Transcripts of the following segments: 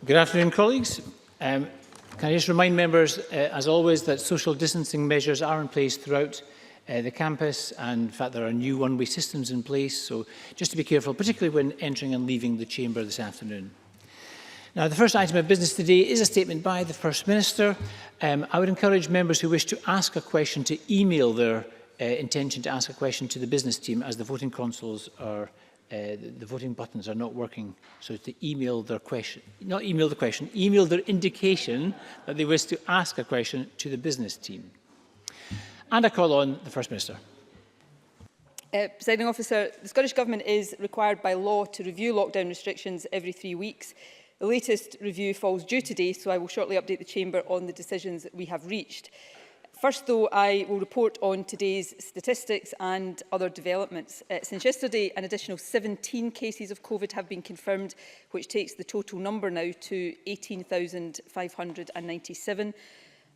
Good afternoon, colleagues. Can I just remind members, as always, that social distancing measures are in place throughout the campus, and in fact there are new one-way systems in place, so just to be careful, particularly when entering and leaving the chamber this afternoon. Now, the first item of business today is a statement by the First Minister. I would encourage members who wish to ask a question to email their intention to ask a question to the business team, as the voting consoles are the voting buttons are not working, so to email their question, not email the question, email their indication that they wish to ask a question to the business team. And I call on the First Minister. Presiding Officer, the Scottish Government is required by law to review lockdown restrictions every 3 weeks. The latest review falls due today, so I will shortly update the Chamber on the decisions we have reached. First, though, I will report on today's statistics and other developments. Since yesterday, an additional 17 cases of Covid have been confirmed, which takes the total number now to 18,597.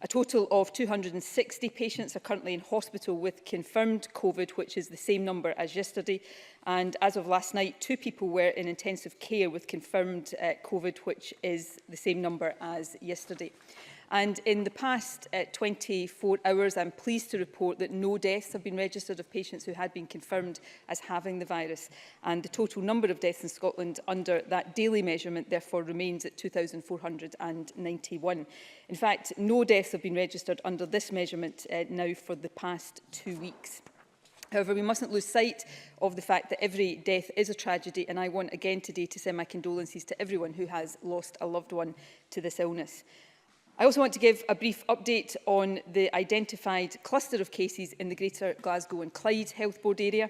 A total of 260 patients are currently in hospital with confirmed Covid, which is the same number as yesterday. And as of last night, 2 people were in intensive care with confirmed Covid, which is the same number as yesterday. And in the past 24 hours, I'm pleased to report that no deaths have been registered of patients who had been confirmed as having the virus. And the total number of deaths in Scotland under that daily measurement, therefore, remains at 2,491. In fact, no deaths have been registered under this measurement now for the past 2 weeks. However, we mustn't lose sight of the fact that every death is a tragedy, and I want again today to send my condolences to everyone who has lost a loved one to this illness. I also want to give a brief update on the identified cluster of cases in the Greater Glasgow and Clyde Health Board area.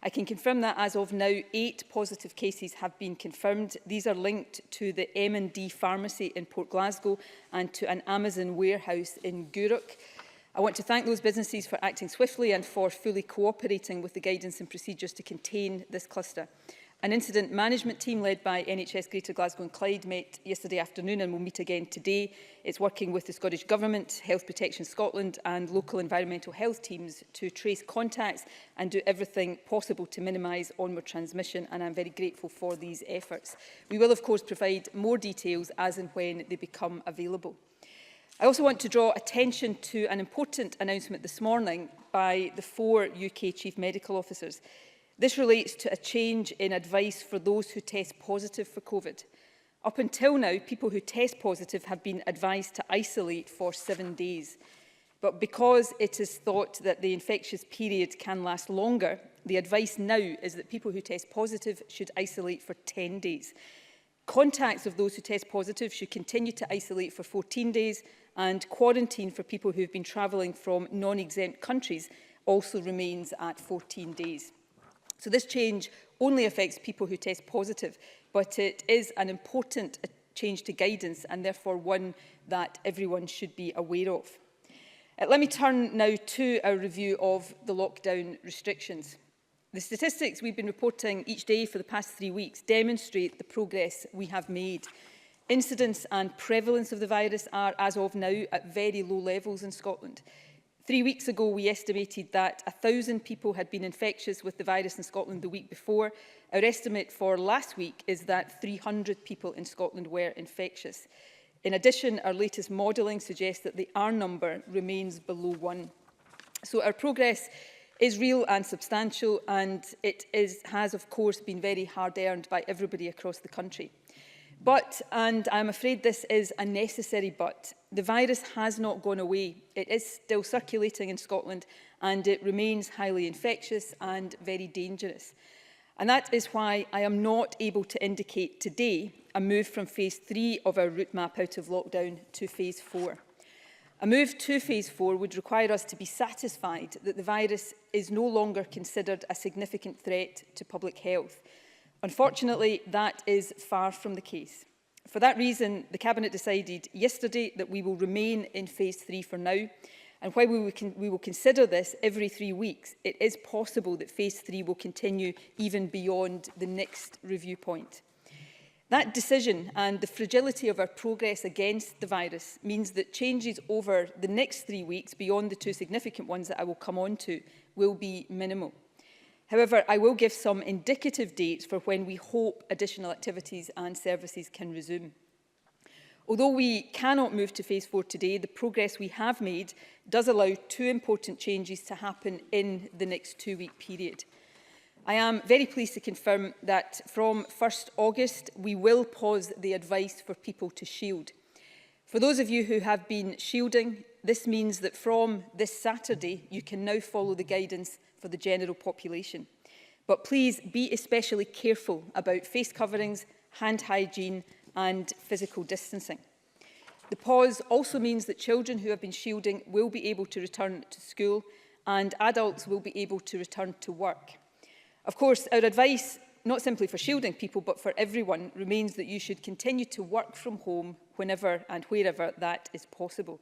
I can confirm that as of now, 8 positive cases have been confirmed. These are linked to the M&D pharmacy in Port Glasgow and to an Amazon warehouse in Gourock. I want to thank those businesses for acting swiftly and for fully cooperating with the guidance and procedures to contain this cluster. An incident management team led by NHS Greater Glasgow and Clyde met yesterday afternoon and will meet again today. It's working with the Scottish Government, Health Protection Scotland and local environmental health teams to trace contacts and do everything possible to minimise onward transmission, and I'm very grateful for these efforts. We will, of course, provide more details as and when they become available. I also want to draw attention to an important announcement this morning by the 4 UK Chief Medical Officers. This relates to a change in advice for those who test positive for Covid. Up until now, people who test positive have been advised to isolate for 7 days. But because it is thought that the infectious period can last longer, the advice now is that people who test positive should isolate for 10 days. Contacts of those who test positive should continue to isolate for 14 days, and quarantine for people who have been travelling from non-exempt countries also remains at 14 days. So this change only affects people who test positive, but it is an important change to guidance and therefore one that everyone should be aware of. Let me turn now to a review of the lockdown restrictions. The statistics we've been reporting each day for the past 3 weeks demonstrate the progress we have made. Incidence and prevalence of the virus are, as of now, at very low levels in Scotland. 3 weeks ago, we estimated that 1,000 people had been infectious with the virus in Scotland the week before. Our estimate for last week is that 300 people in Scotland were infectious. In addition, our latest modelling suggests that the R number remains below 1. So our progress is real and substantial, and it has, of course, been very hard-earned by everybody across the country. But, and I'm afraid this is a necessary but, the virus has not gone away. It is still circulating in Scotland and it remains highly infectious and very dangerous. And that is why I am not able to indicate today a move from phase 3 of our route map out of lockdown to phase 4. A move to phase 4 would require us to be satisfied that the virus is no longer considered a significant threat to public health. Unfortunately, that is far from the case. For that reason, the Cabinet decided yesterday that we will remain in phase 3 for now. And while we will consider this every 3 weeks, it is possible that phase 3 will continue even beyond the next review point. That decision and the fragility of our progress against the virus means that changes over the next 3 weeks, beyond the 2 significant ones that I will come on to, will be minimal. However, I will give some indicative dates for when we hope additional activities and services can resume. Although we cannot move to phase 4 today, the progress we have made does allow 2 important changes to happen in the next 2-week period. I am very pleased to confirm that from 1st August, we will pause the advice for people to shield. For those of you who have been shielding, this means that from this Saturday, you can now follow the guidance for the general population. But please be especially careful about face coverings, hand hygiene and physical distancing. The pause also means that children who have been shielding will be able to return to school and adults will be able to return to work. Of course, our advice, not simply for shielding people, but for everyone, remains that you should continue to work from home whenever and wherever that is possible.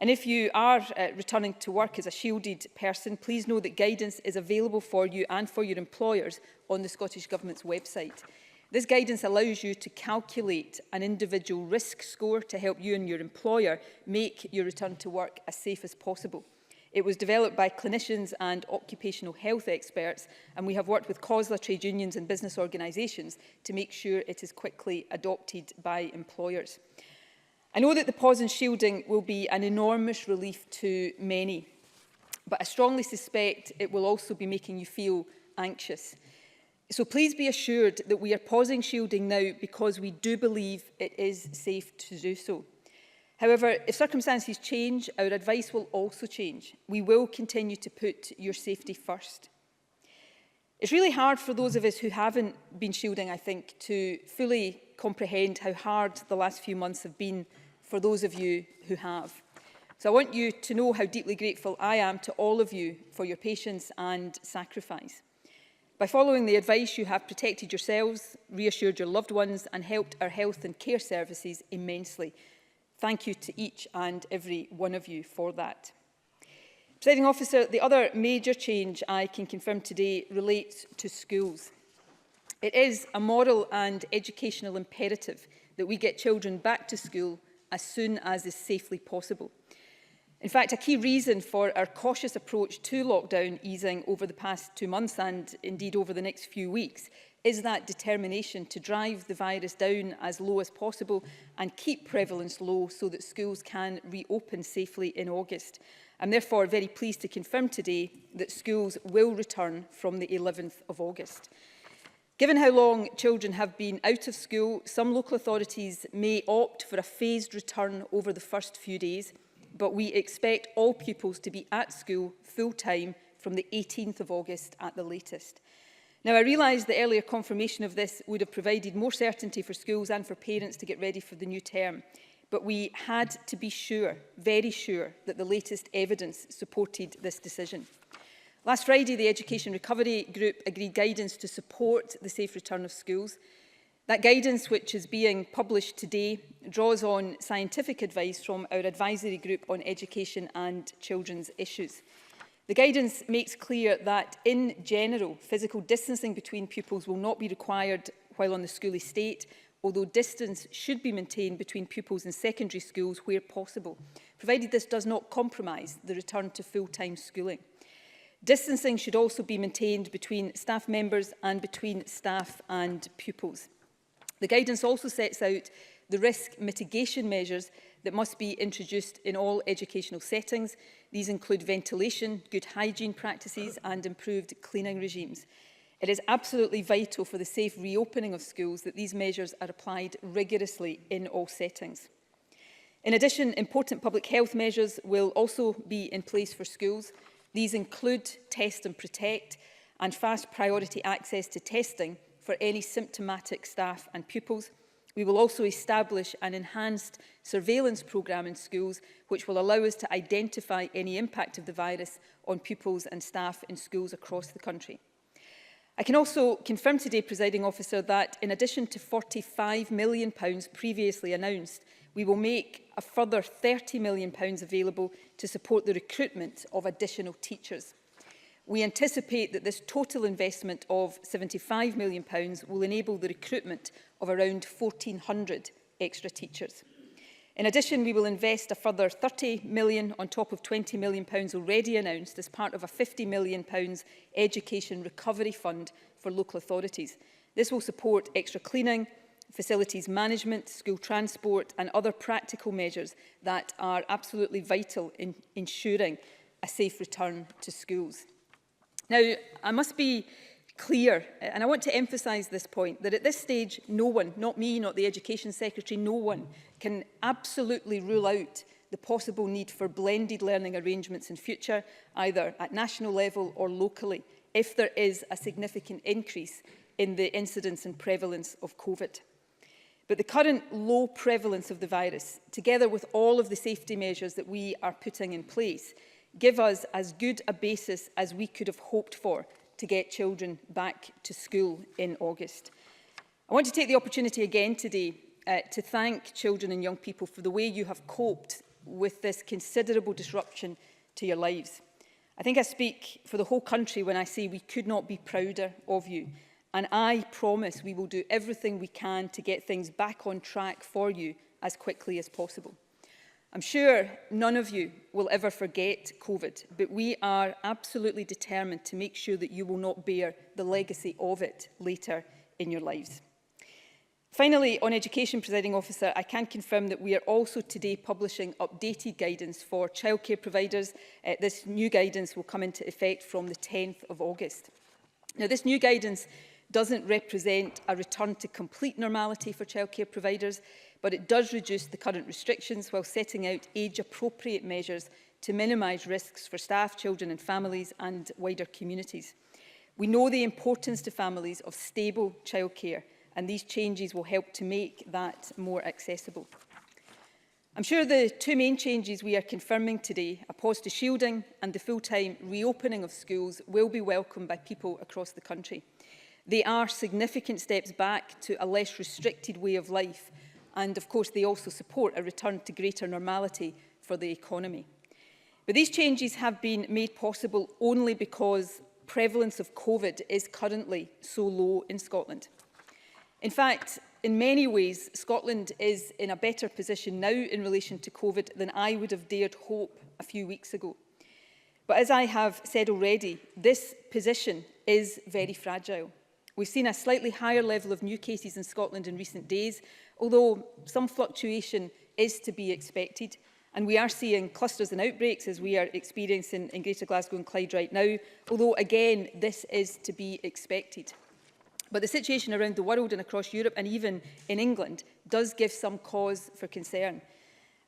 And if you are returning to work as a shielded person, please know that guidance is available for you and for your employers on the Scottish Government's website. This guidance allows you to calculate an individual risk score to help you and your employer make your return to work as safe as possible. It was developed by clinicians and occupational health experts, and we have worked with COSLA, trade unions and business organisations to make sure it is quickly adopted by employers. I know that the pause in shielding will be an enormous relief to many, but I strongly suspect it will also be making you feel anxious. So please be assured that we are pausing shielding now because we do believe it is safe to do so. However, if circumstances change, our advice will also change. We will continue to put your safety first. It's really hard for those of us who haven't been shielding, I think, to fully comprehend how hard the last few months have been for those of you who have. So I want you to know how deeply grateful I am to all of you for your patience and sacrifice. By following the advice, you have protected yourselves, reassured your loved ones and helped our health and care services immensely. Thank you to each and every one of you for that. Presiding Officer, the other major change I can confirm today relates to schools. It is a moral and educational imperative that we get children back to school as soon as is safely possible. In fact, a key reason for our cautious approach to lockdown easing over the past 2 months and indeed over the next few weeks is that determination to drive the virus down as low as possible and keep prevalence low so that schools can reopen safely in August. I'm therefore very pleased to confirm today that schools will return from the 11th of August. Given how long children have been out of school, some local authorities may opt for a phased return over the first few days, but we expect all pupils to be at school full-time from the 18th of August at the latest. Now, I realise the earlier confirmation of this would have provided more certainty for schools and for parents to get ready for the new term, but we had to be sure, very sure, that the latest evidence supported this decision. Last Friday, the Education Recovery Group agreed guidance to support the safe return of schools. That guidance, which is being published today, draws on scientific advice from our advisory group on education and children's issues. The guidance makes clear that, in general, physical distancing between pupils will not be required while on the school estate, although distance should be maintained between pupils in secondary schools where possible, provided this does not compromise the return to full-time schooling. Distancing should also be maintained between staff members and between staff and pupils. The guidance also sets out the risk mitigation measures that must be introduced in all educational settings. These include ventilation, good hygiene practices and improved cleaning regimes. It is absolutely vital for the safe reopening of schools that these measures are applied rigorously in all settings. In addition, important public health measures will also be in place for schools. These include test and protect and fast priority access to testing for any symptomatic staff and pupils. We will also establish an enhanced surveillance programme in schools which will allow us to identify any impact of the virus on pupils and staff in schools across the country. I can also confirm today, Presiding Officer, that in addition to £45 million previously announced, we will make a further £30 million available to support the recruitment of additional teachers. We anticipate that this total investment of £75 million will enable the recruitment of around 1,400 extra teachers. In addition, we will invest a further £30 million on top of £20 million already announced as part of a £50 million education recovery fund for local authorities. This will support extra cleaning, facilities management, school transport and other practical measures that are absolutely vital in ensuring a safe return to schools. Now, I must be clear, and I want to emphasise this point, that at this stage, no one, not me, not the Education Secretary, no one can absolutely rule out the possible need for blended learning arrangements in future, either at national level or locally, if there is a significant increase in the incidence and prevalence of COVID. But the current low prevalence of the virus, together with all of the safety measures that we are putting in place, give us as good a basis as we could have hoped for to get children back to school in August. I want to take the opportunity again today to thank children and young people for the way you have coped with this considerable disruption to your lives. I think I speak for the whole country when I say we could not be prouder of you. And I promise we will do everything we can to get things back on track for you as quickly as possible. I'm sure none of you will ever forget COVID, but we are absolutely determined to make sure that you will not bear the legacy of it later in your lives. Finally, on education, Presiding Officer, I can confirm that we are also today publishing updated guidance for childcare providers. This new guidance will come into effect from the 10th of August. Now, this new guidance doesn't represent a return to complete normality for childcare providers, but it does reduce the current restrictions while setting out age-appropriate measures to minimise risks for staff, children and families and wider communities. We know the importance to families of stable childcare, and these changes will help to make that more accessible. I'm sure the two main changes we are confirming today, a pause to shielding and the full-time reopening of schools, will be welcomed by people across the country. They are significant steps back to a less restricted way of life, and of course they also support a return to greater normality for the economy. But these changes have been made possible only because prevalence of COVID is currently so low in Scotland. In fact, in many ways, Scotland is in a better position now in relation to COVID than I would have dared hope a few weeks ago. But as I have said already, this position is very fragile. We've seen a slightly higher level of new cases in Scotland in recent days, although some fluctuation is to be expected. And we are seeing clusters and outbreaks, as we are experiencing in Greater Glasgow and Clyde right now, although again, this is to be expected. But the situation around the world and across Europe and even in England does give some cause for concern.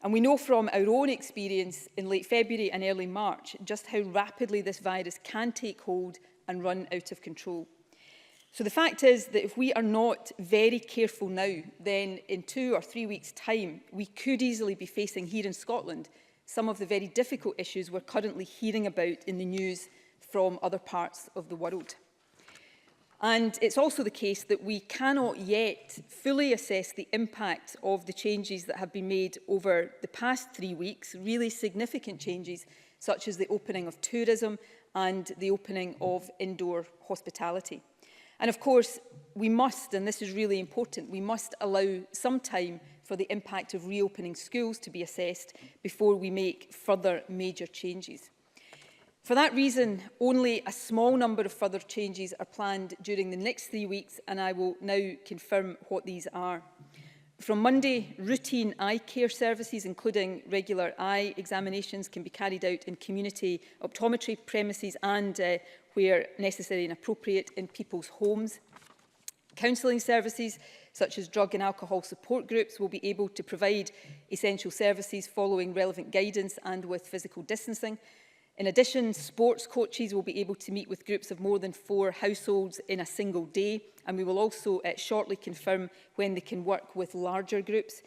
And we know from our own experience in late February and early March just how rapidly this virus can take hold and run out of control. So the fact is that if we are not very careful now, then in 2 or 3 weeks' time, we could easily be facing here in Scotland some of the very difficult issues we're currently hearing about in the news from other parts of the world. And it's also the case that we cannot yet fully assess the impact of the changes that have been made over the past 3 weeks, really significant changes such as the opening of tourism and the opening of indoor hospitality. And of course, we must, and this is really important, we must allow some time for the impact of reopening schools to be assessed before we make further major changes. For that reason, only a small number of further changes are planned during the next 3 weeks, and I will now confirm what these are. From Monday, routine eye care services, including regular eye examinations, can be carried out in community optometry premises and, where necessary and appropriate, in people's homes. Counselling services, such as drug and alcohol support groups, will be able to provide essential services following relevant guidance and with physical distancing. In addition, sports coaches will be able to meet with groups of more than 4 households in a single day, and we will also shortly confirm when they can work with larger groups.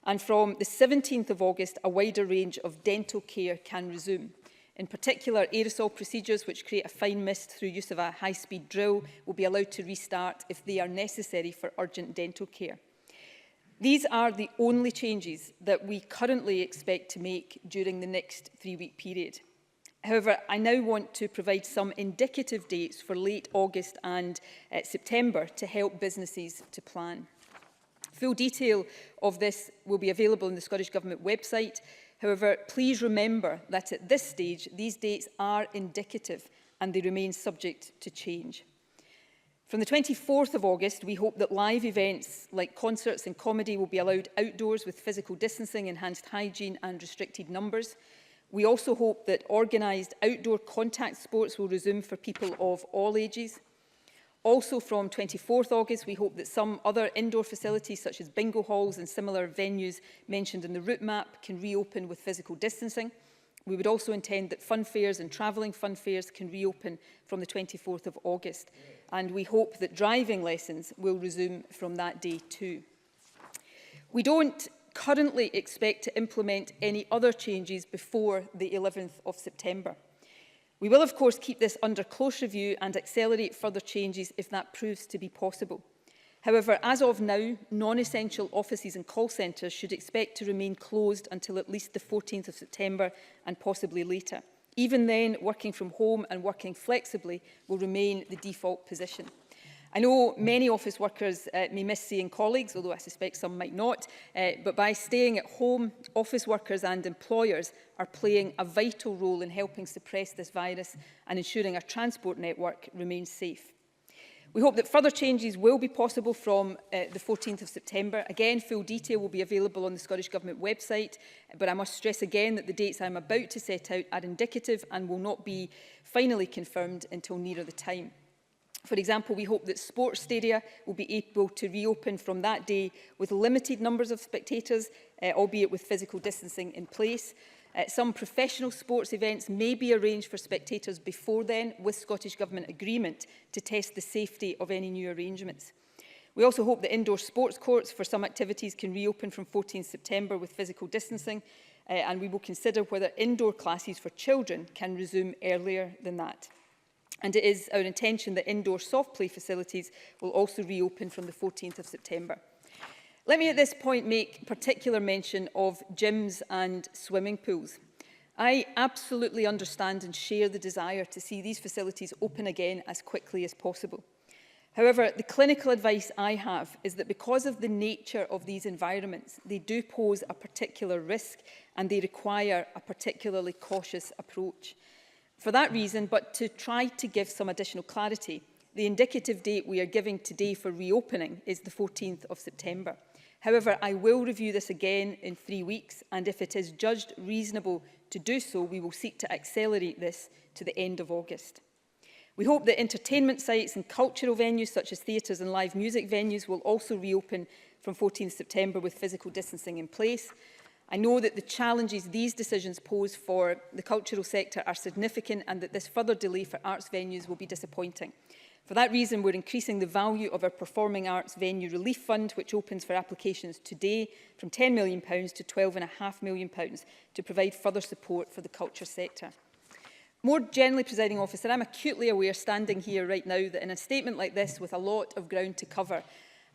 And from the 17th of August, a wider range of dental care can resume. In particular, aerosol procedures which create a fine mist through use of a high-speed drill will be allowed to restart if they are necessary for urgent dental care. These are the only changes that we currently expect to make during the next 3-week period. However, I now want to provide some indicative dates for late August and September to help businesses to plan. Full detail of this will be available on the Scottish Government website. However, please remember that at this stage, these dates are indicative and they remain subject to change. From the 24th of August, we hope that live events like concerts and comedy will be allowed outdoors with physical distancing, enhanced hygiene and restricted numbers. We also hope that organised outdoor contact sports will resume for people of all ages. Also from 24th August, we hope that some other indoor facilities such as bingo halls and similar venues mentioned in the route map can reopen with physical distancing. We would also intend that fun fairs and travelling fun fairs can reopen from the 24th of August. And we hope that driving lessons will resume from that day too. We don't currently expect to implement any other changes before the 11th of September. We will, of course, keep this under close review and accelerate further changes if that proves to be possible. However, as of now, non-essential offices and call centres should expect to remain closed until at least the 14th of September and possibly later. Even then, working from home and working flexibly will remain the default position. I know many office workers may miss seeing colleagues, although I suspect some might not, but by staying at home, office workers and employers are playing a vital role in helping suppress this virus and ensuring our transport network remains safe. We hope that further changes will be possible from the 14th of September. Again, full detail will be available on the Scottish Government website, but I must stress again that the dates I am about to set out are indicative and will not be finally confirmed until nearer the time. For example, we hope that sports stadia will be able to reopen from that day with limited numbers of spectators, albeit with physical distancing in place. Some professional sports events may be arranged for spectators before then, with Scottish Government agreement to test the safety of any new arrangements. We also hope that indoor sports courts for some activities can reopen from 14 September with physical distancing, and we will consider whether indoor classes for children can resume earlier than that. And it is our intention that indoor soft play facilities will also reopen from the 14th of September. Let me at this point make particular mention of gyms and swimming pools. I absolutely understand and share the desire to see these facilities open again as quickly as possible. However, the clinical advice I have is that because of the nature of these environments, they do pose a particular risk and they require a particularly cautious approach. For that reason, but to try to give some additional clarity, the indicative date we are giving today for reopening is the 14th of September. However, I will review this again in 3 weeks, and if it is judged reasonable to do so, we will seek to accelerate this to the end of August. We hope that entertainment sites and cultural venues such as theatres and live music venues will also reopen from 14th September with physical distancing in place. I know that the challenges these decisions pose for the cultural sector are significant and that this further delay for arts venues will be disappointing. For that reason, we're increasing the value of our Performing Arts Venue Relief Fund, which opens for applications today, from £10 million to £12.5 million to provide further support for the culture sector. More generally, Presiding Officer, I'm acutely aware, standing here right now, that in a statement like this with a lot of ground to cover,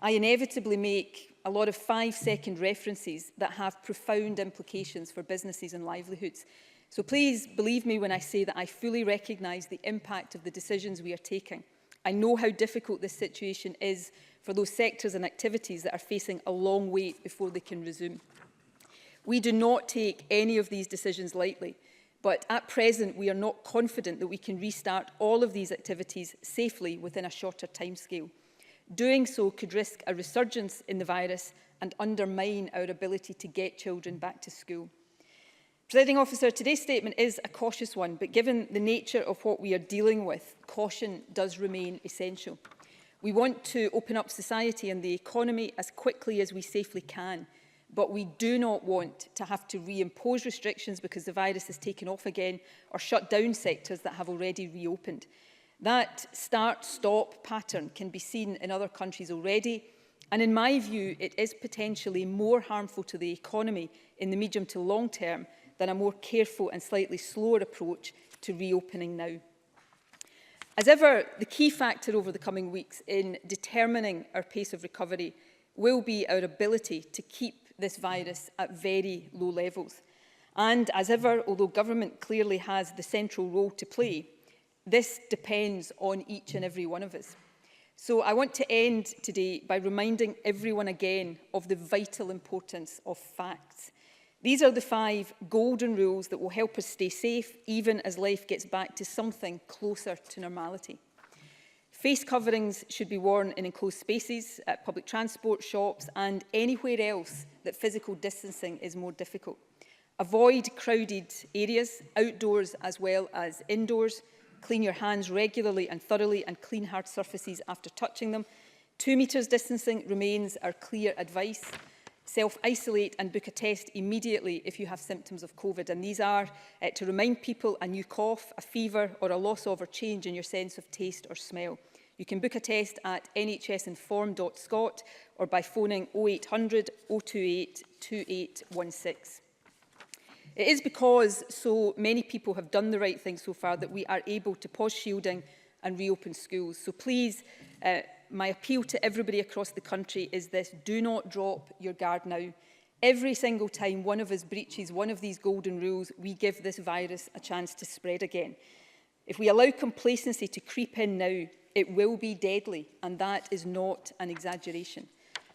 I inevitably make a lot of 5-second references that have profound implications for businesses and livelihoods. So please believe me when I say that I fully recognise the impact of the decisions we are taking. I know how difficult this situation is for those sectors and activities that are facing a long wait before they can resume. We do not take any of these decisions lightly, but at present we are not confident that we can restart all of these activities safely within a shorter timescale. Doing so could risk a resurgence in the virus and undermine our ability to get children back to school. Presiding Officer, today's statement is a cautious one, but given the nature of what we are dealing with, caution does remain essential. We want to open up society and the economy as quickly as we safely can, but we do not want to have to reimpose restrictions because the virus has taken off again or shut down sectors that have already reopened. That start-stop pattern can be seen in other countries already, and in my view, it is potentially more harmful to the economy in the medium to long term than a more careful and slightly slower approach to reopening now. As ever, the key factor over the coming weeks in determining our pace of recovery will be our ability to keep this virus at very low levels. And as ever, although government clearly has the central role to play, this depends on each and every one of us. So I want to end today by reminding everyone again of the vital importance of facts. These are the 5 golden rules that will help us stay safe even as life gets back to something closer to normality. Face coverings should be worn in enclosed spaces, at public transport, shops and anywhere else that physical distancing is more difficult. Avoid crowded areas, outdoors as well as indoors. Clean your hands regularly and thoroughly and clean hard surfaces after touching them. 2 metres distancing remains our clear advice. Self-isolate and book a test immediately if you have symptoms of COVID. And these are to remind people a new cough, a fever or a loss of or change in your sense of taste or smell. You can book a test at nhsinform.scot or by phoning 0800 028 2816. It is because so many people have done the right thing so far that we are able to pause shielding and reopen schools. So please, my appeal to everybody across the country is this: do not drop your guard now. Every single time one of us breaches one of these golden rules, we give this virus a chance to spread again. If we allow complacency to creep in now, it will be deadly, and that is not an exaggeration.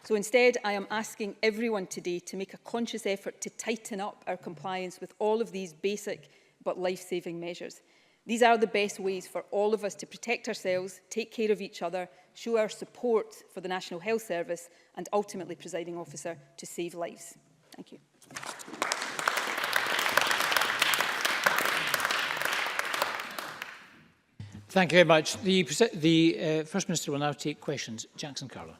So instead, I am asking everyone today to make a conscious effort to tighten up our compliance with all of these basic but life-saving measures. These are the best ways for all of us to protect ourselves, take care of each other, show our support for the National Health Service and ultimately, Presiding Officer, to save lives. Thank you. Thank you very much. The First Minister will now take questions. Jackson Carlo.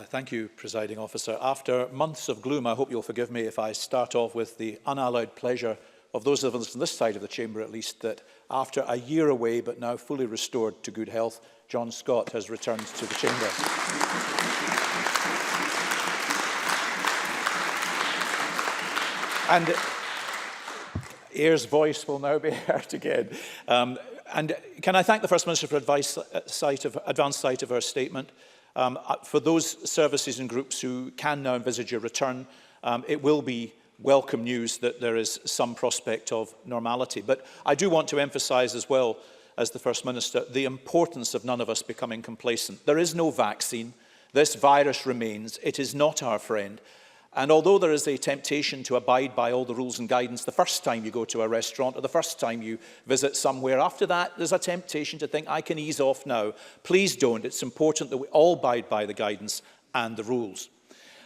Thank you, Presiding Officer. After months of gloom, I hope you'll forgive me if I start off with the unalloyed pleasure of those of us on this side of the chamber, at least, that after a year away but now fully restored to good health, John Scott has returned to the chamber. And Ayre's voice will now be heard again. And can I thank the First Minister for advanced sight of her statement. For those services and groups who can now envisage a return, it will be welcome news that there is some prospect of normality. But I do want to emphasise as well as the First Minister the importance of none of us becoming complacent. There is no vaccine. This virus remains. It is not our friend. And although there is a temptation to abide by all the rules and guidance the first time you go to a restaurant or the first time you visit somewhere, after that there's a temptation to think, I can ease off now. Please don't. It's important that we all abide by the guidance and the rules.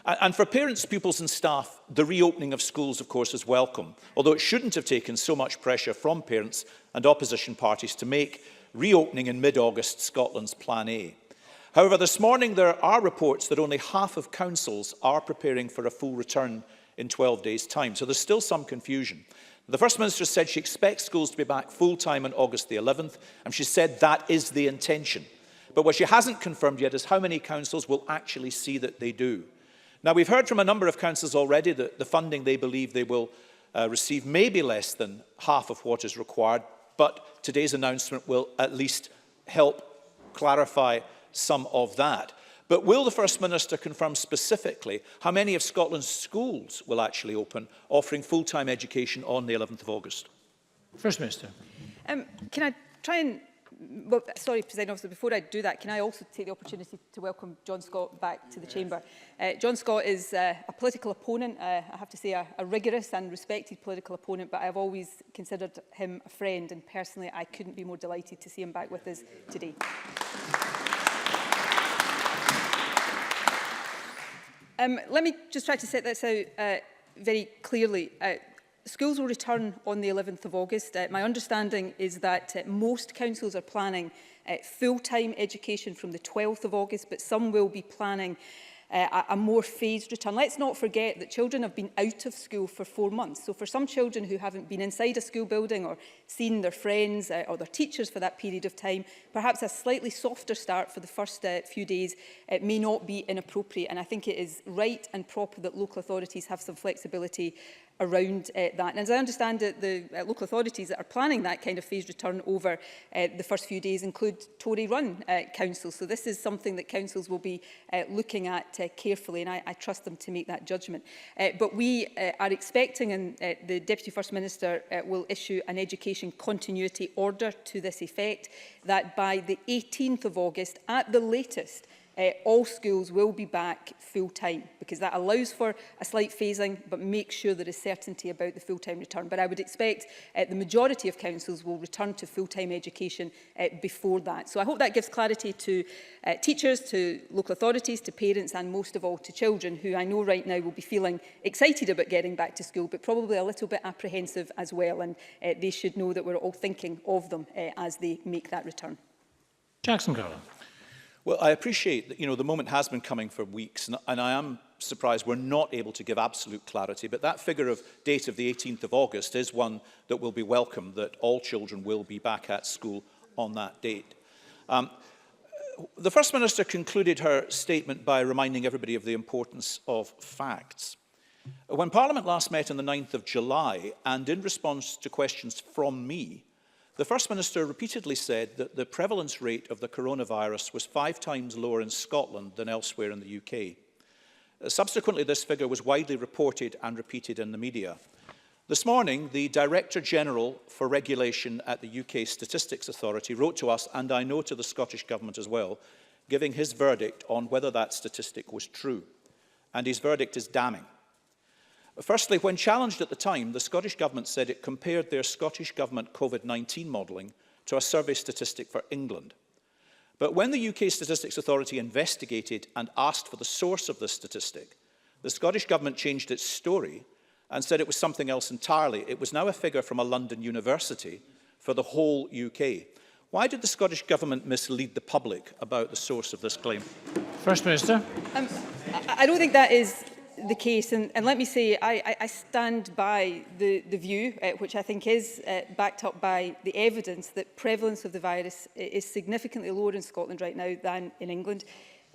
And for parents, pupils and staff, the reopening of schools, of course, is welcome, although it shouldn't have taken so much pressure from parents and opposition parties to make reopening in mid-August Scotland's Plan A. However, this morning there are reports that only half of councils are preparing for a full return in 12 days' time, so there's still some confusion. The First Minister said she expects schools to be back full-time on August the 11th, and she said that is the intention. But what she hasn't confirmed yet is how many councils will actually see that they do. Now, we've heard from a number of councils already that the funding they believe they will receive may be less than half of what is required, but today's announcement will at least help clarify some of that. But will the First Minister confirm specifically how many of Scotland's schools will actually open, offering full-time education on the 11th of August? First Minister. Can I try and... Well, sorry, President Officer, before I do that, can I also take the opportunity to welcome John Scott back to the chamber? John Scott is a political opponent, I have to say a rigorous and respected political opponent, but I've always considered him a friend, and personally I couldn't be more delighted to see him back with us today. Let me just try to set this out very clearly. Schools will return on the 11th of August. My understanding is that most councils are planning full-time education from the 12th of August, but some will be planning a more phased return. Let's not forget that children have been out of school for 4 months. So for some children who haven't been inside a school building or seen their friends or their teachers for that period of time, perhaps a slightly softer start for the first few days may not be inappropriate. And I think it is right and proper that local authorities have some flexibility around that. And as I understand it, the local authorities that are planning that kind of phased return over the first few days include Tory-run councils. So this is something that councils will be looking at carefully, and I trust them to make that judgment. But we are expecting, and the Deputy First Minister will issue an education continuity order to this effect, that by the 18th of August, at the latest, all schools will be back full-time, because that allows for a slight phasing, but makes sure there is certainty about the full-time return. But I would expect the majority of councils will return to full-time education before that. So I hope that gives clarity to teachers, to local authorities, to parents, and most of all to children, who I know right now will be feeling excited about getting back to school, but probably a little bit apprehensive as well. And they should know that we're all thinking of them as they make that return. Jackson Carroll. Well, I appreciate that, the moment has been coming for weeks, and I am surprised we're not able to give absolute clarity, but that figure of date of the 18th of August is one that will be welcome, that all children will be back at school on that date. The First Minister concluded her statement by reminding everybody of the importance of facts. When Parliament last met on the 9th of July, and in response to questions from me, the First Minister repeatedly said that the prevalence rate of the coronavirus was 5 times lower in Scotland than elsewhere in the UK. Subsequently, this figure was widely reported and repeated in the media. This morning, the Director General for Regulation at the UK Statistics Authority wrote to us, and I know to the Scottish Government as well, giving his verdict on whether that statistic was true. And his verdict is damning. Firstly, when challenged at the time, the Scottish Government said it compared their Scottish Government COVID-19 modelling to a survey statistic for England. But when the UK Statistics Authority investigated and asked for the source of this statistic, the Scottish Government changed its story and said it was something else entirely. It was now a figure from a London university for the whole UK. Why did the Scottish Government mislead the public about the source of this claim? First Minister. I don't think that is the case, and let me say I stand by the view, which I think is backed up by the evidence, that prevalence of the virus is significantly lower in Scotland right now than in England.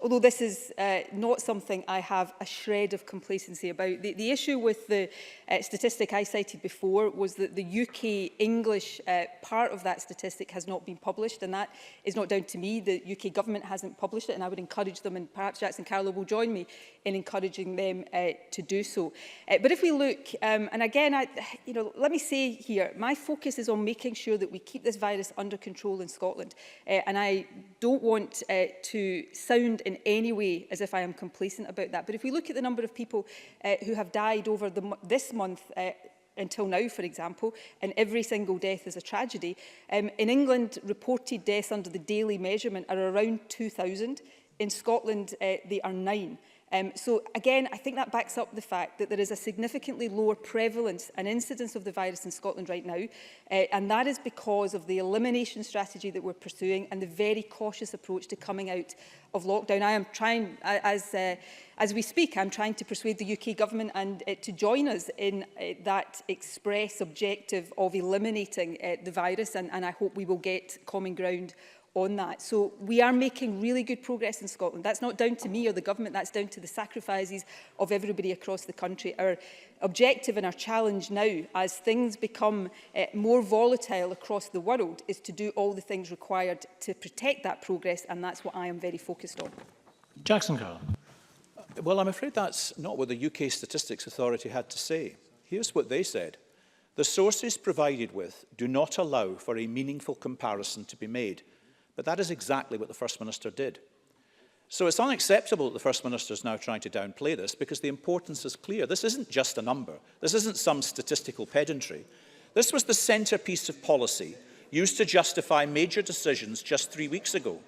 Although this is not something I have a shred of complacency about. The issue with the statistic I cited before was that the UK English part of that statistic has not been published, and that is not down to me. The UK Government hasn't published it, and I would encourage them, and perhaps Jackson Carroll will join me in encouraging them to do so. But if we look, and again, let me say here, my focus is on making sure that we keep this virus under control in Scotland, and I don't want to sound in any way as if I am complacent about that. But if we look at the number of people who have died over this month until now, for example, and every single death is a tragedy, in England, reported deaths under the daily measurement are around 2,000. In Scotland, they are 9. So again, I think that backs up the fact that there is a significantly lower prevalence and incidence of the virus in Scotland right now, and that is because of the elimination strategy that we're pursuing and the very cautious approach to coming out of lockdown. I am trying, as we speak, I'm trying to persuade the UK Government and to join us in that express objective of eliminating the virus, and I hope we will get common ground on that. So we are making really good progress in Scotland. That's not down to me or the Government, that's down to the sacrifices of everybody across the country. Our objective and our challenge now, as things become more volatile across the world, is to do all the things required to protect that progress, and that's what I am very focused on. Jackson Carroll. Well, I'm afraid that's not what the UK Statistics Authority had to say. Here's what they said. The sources provided with do not allow for a meaningful comparison to be made. But that is exactly what the First Minister did. So it's unacceptable that the First Minister is now trying to downplay this, because the importance is clear. This isn't just a number. This isn't some statistical pedantry. This was the centrepiece of policy used to justify major decisions just 3 weeks ago.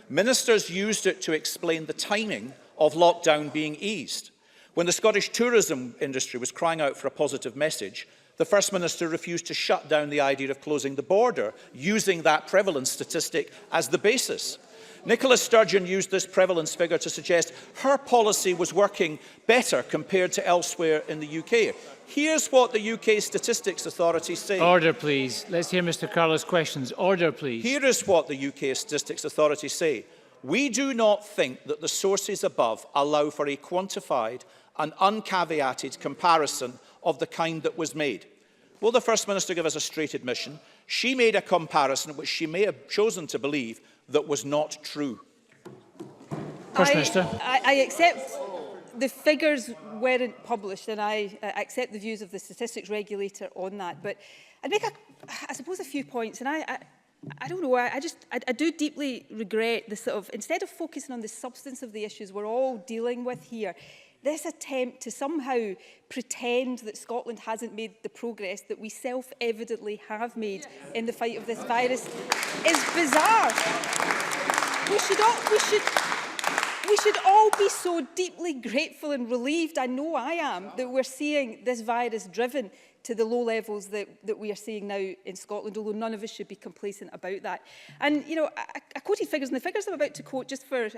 Ministers used it to explain the timing of lockdown being eased. When the Scottish tourism industry was crying out for a positive message, the First Minister refused to shut down the idea of closing the border, using that prevalence statistic as the basis. Nicola Sturgeon used this prevalence figure to suggest her policy was working better compared to elsewhere in the UK. Here's what the UK Statistics Authority say. Order, please. Let's hear Mr Carroll's questions. Order, please. Here is what the UK Statistics Authority say. We do not think that the sources above allow for a quantified and uncaveated comparison of the kind that was made. Will the First Minister give us a straight admission? She made a comparison which she may have chosen to believe that was not true. First Minister. I accept the figures weren't published, and I accept the views of the statistics regulator on that. But I'd make, I suppose, a few points. And I don't know, I do deeply regret the sort of, instead of focusing on the substance of the issues we're all dealing with here, this attempt to somehow pretend that Scotland hasn't made the progress that we self-evidently have made in the fight of this virus is bizarre. We should all be so deeply grateful and relieved, I know I am, that we're seeing this virus driven to the low levels that we are seeing now in Scotland, although none of us should be complacent about that. And, you know, I quoted figures, and the figures I'm about to quote, just for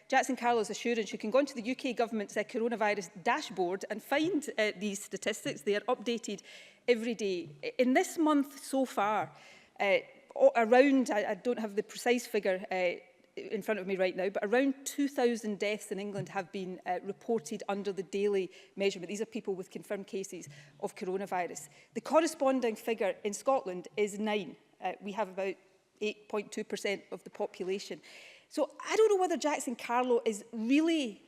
Jackson Carlo's assurance, you can go onto the UK government's coronavirus dashboard and find these statistics. They are updated every day. In this month so far, around, I don't have the precise figure in front of me right now, but around 2,000 deaths in England have been reported under the daily measurement. These are people with confirmed cases of coronavirus. The corresponding figure in Scotland is 9. We have about 8.2% of the population. So I don't know whether Jackson Carlo is really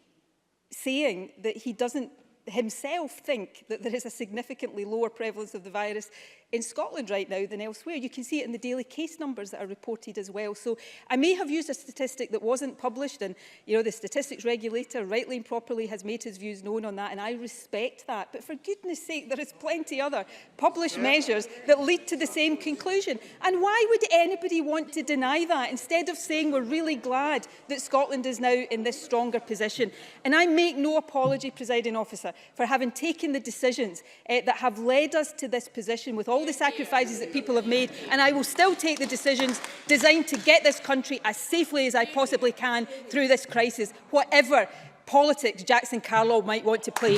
saying that he doesn't himself think that there is a significantly lower prevalence of the virus in Scotland right now than elsewhere. You can see it in the daily case numbers that are reported as well. So I may have used a statistic that wasn't published, and you know, the statistics regulator rightly and properly has made his views known on that, and I respect that. But for goodness sake, there is plenty other published measures that lead to the same conclusion. And why would anybody want to deny that instead of saying we're really glad that Scotland is now in this stronger position? And I make no apology, Presiding Officer, for having taken the decisions that have led us to this position with all the sacrifices that people have made, and I will still take the decisions designed to get this country as safely as I possibly can through this crisis, whatever politics Jackson Carlo might want to play.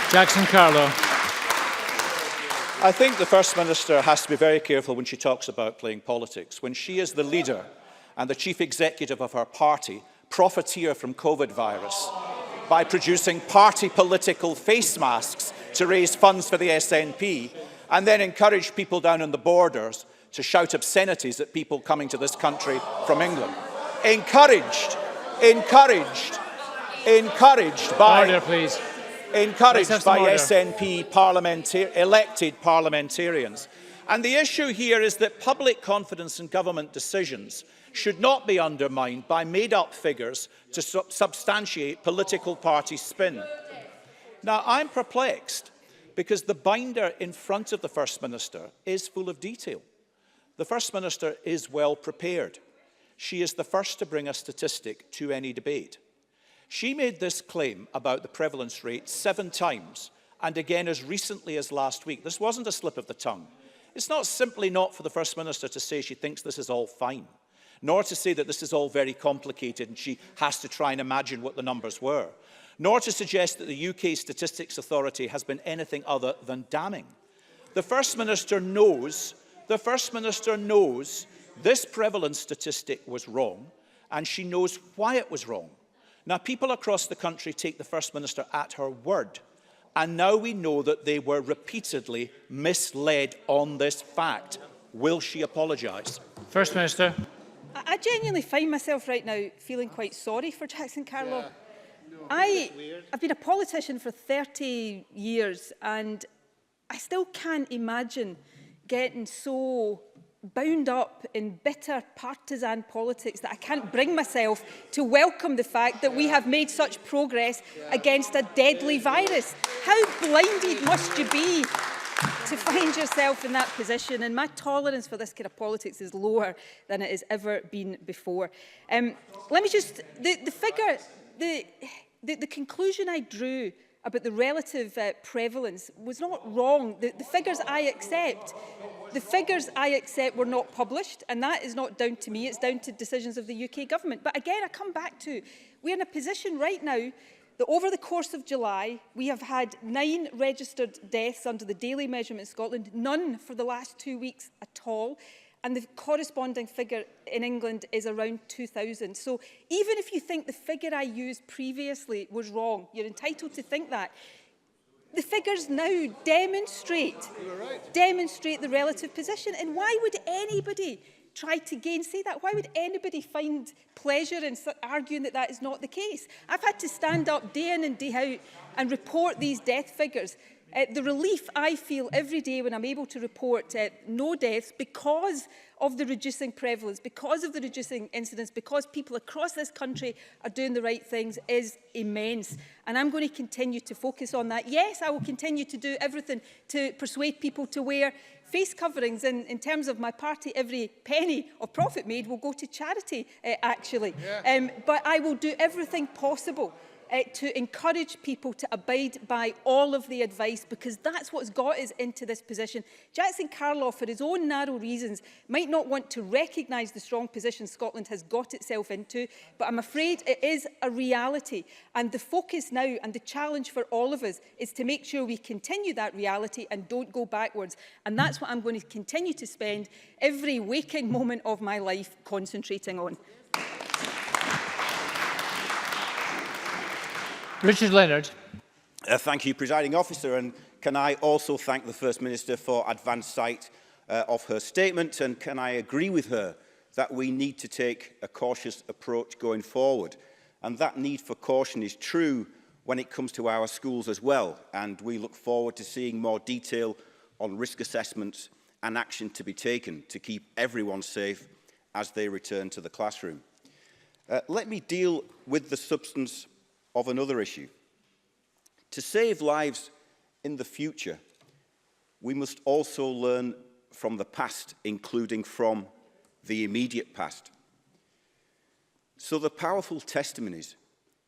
Jackson Carlo. I think the First Minister has to be very careful when she talks about playing politics. When she is the leader and the chief executive of her party profiteer from COVID virus by producing party political face masks to raise funds for the SNP, and then encourage people down on the borders to shout obscenities at people coming to this country from England. Encouraged by... Order, please. Encouraged by SNP elected parliamentarians. And the issue here is that public confidence in government decisions should not be undermined by made-up figures to substantiate political party spin. Now, I'm perplexed because the binder in front of the First Minister is full of detail. The First Minister is well prepared. She is the first to bring a statistic to any debate. She made this claim about the prevalence rate 7 times, and again as recently as last week. This wasn't a slip of the tongue. It's not simply not for the First Minister to say she thinks this is all fine, nor to say that this is all very complicated and she has to try and imagine what the numbers were, nor to suggest that the UK Statistics Authority has been anything other than damning. The First Minister knows this prevalence statistic was wrong, and she knows why it was wrong. Now, people across the country take the First Minister at her word, and now we know that they were repeatedly misled on this fact. Will she apologise? First Minister. I genuinely find myself right now feeling quite sorry for Jackson Carlo. I've been a politician for 30 years, and I still can't imagine getting so bound up in bitter partisan politics that I can't bring myself to welcome the fact that we have made such progress against a deadly virus. How blinded must you be to find yourself in that position? And my tolerance for this kind of politics is lower than it has ever been before. Let me just, the conclusion I drew about the relative prevalence was not wrong. The figures I accept were not published, and that is not down to me, it's down to decisions of the UK government. But again, I come back to, we're in a position right now that over the course of July, we have had 9 registered deaths under the daily measurement in Scotland, none for the last 2 weeks at all. And the corresponding figure in England is around 2,000. So even if you think the figure I used previously was wrong, you're entitled to think that. The figures now demonstrate the relative position. And why would anybody try to gainsay that? Why would anybody find pleasure in arguing that that is not the case? I've had to stand up day in and day out and report these death figures The relief I feel every day when I'm able to report no deaths because of the reducing prevalence, because of the reducing incidence, because people across this country are doing the right things is immense. And I'm going to continue to focus on that. Yes, I will continue to do everything to persuade people to wear face coverings. In terms of my party, every penny of profit made will go to charity, actually. Yeah. But I will do everything possible to encourage people to abide by all of the advice, because that's what's got us into this position. Jackson Carloff, for his own narrow reasons, might not want to recognise the strong position Scotland has got itself into, but I'm afraid it is a reality. And the focus now and the challenge for all of us is to make sure we continue that reality and don't go backwards. And that's what I'm going to continue to spend every waking moment of my life concentrating on. Richard Leonard. Thank you, Presiding Officer. And can I also thank the First Minister for advance sight of her statement, and can I agree with her that we need to take a cautious approach going forward. And that need for caution is true when it comes to our schools as well. And we look forward to seeing more detail on risk assessments and action to be taken to keep everyone safe as they return to the classroom. Let me deal with the substance of another issue. To save lives in the future, we must also learn from the past, including from the immediate past. So the powerful testimonies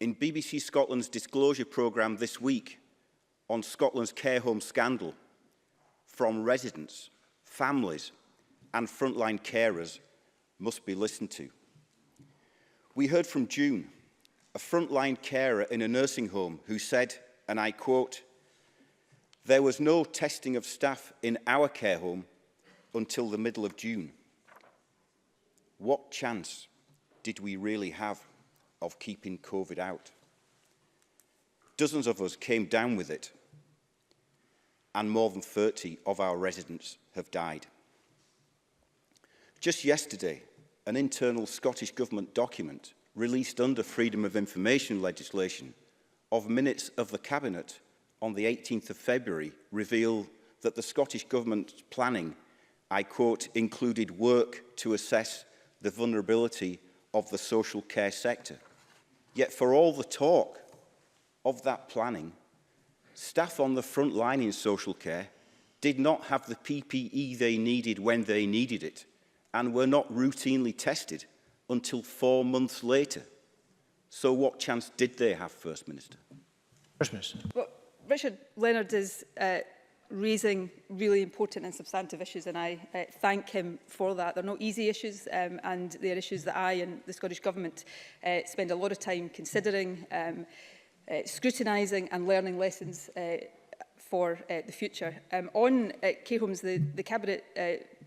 in BBC Scotland's disclosure programme this week on Scotland's care home scandal from residents, families and frontline carers must be listened to. We heard from June, a frontline carer in a nursing home who said, and I quote, "There was no testing of staff in our care home until the middle of June. What chance did we really have of keeping COVID out? Dozens of us came down with it, and more than 30 of our residents have died." Just yesterday, an internal Scottish Government document released under Freedom of Information legislation of minutes of the Cabinet on the 18th of February revealed that the Scottish Government's planning, I quote, included work to assess the vulnerability of the social care sector. Yet for all the talk of that planning, staff on the front line in social care did not have the PPE they needed when they needed it and were not routinely tested until 4 months later. So what chance did they have, First Minister? First Minister. Well, Richard Leonard is raising really important and substantive issues, and I thank him for that. They're not easy issues, and they're issues that I and the Scottish Government spend a lot of time considering, scrutinising and learning lessons for the future. On care homes, the Cabinet,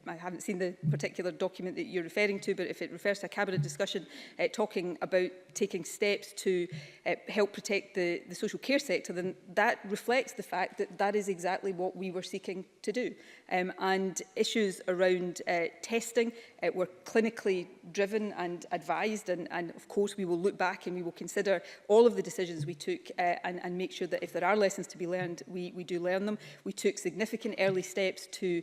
I haven't seen the particular document that you're referring to, but if it refers to a Cabinet discussion talking about taking steps to help protect the social care sector, then that reflects the fact that that is exactly what we were seeking to do. And issues around testing were clinically driven and advised, and of course we will look back and we will consider all of the decisions we took and make sure that if there are lessons to be learned, we do learn them. We took significant early steps to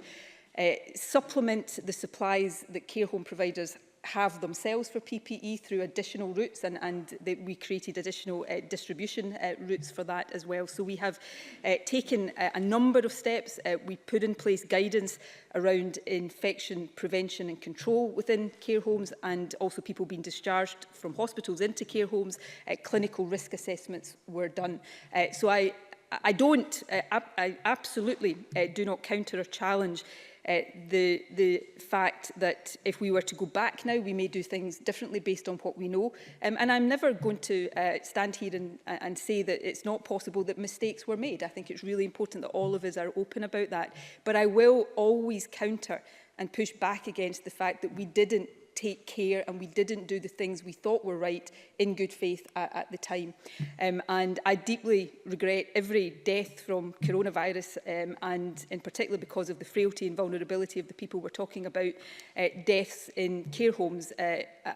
supplement the supplies that care home providers have themselves for PPE through additional routes, and we created additional distribution routes for that as well. So we have taken a number of steps. We put in place guidance around infection prevention and control within care homes, and also people being discharged from hospitals into care homes. Clinical risk assessments were done. So I absolutely do not counter or challenge the fact that if we were to go back now, we may do things differently based on what we know. And I'm never going to stand here and say that it's not possible that mistakes were made. I think it's really important that all of us are open about that. But I will always counter and push back against the fact that we didn't take care and we didn't do the things we thought were right in good faith at the time. And I deeply regret every death from coronavirus, and in particular because of the frailty and vulnerability of the people we're talking about, deaths in care homes.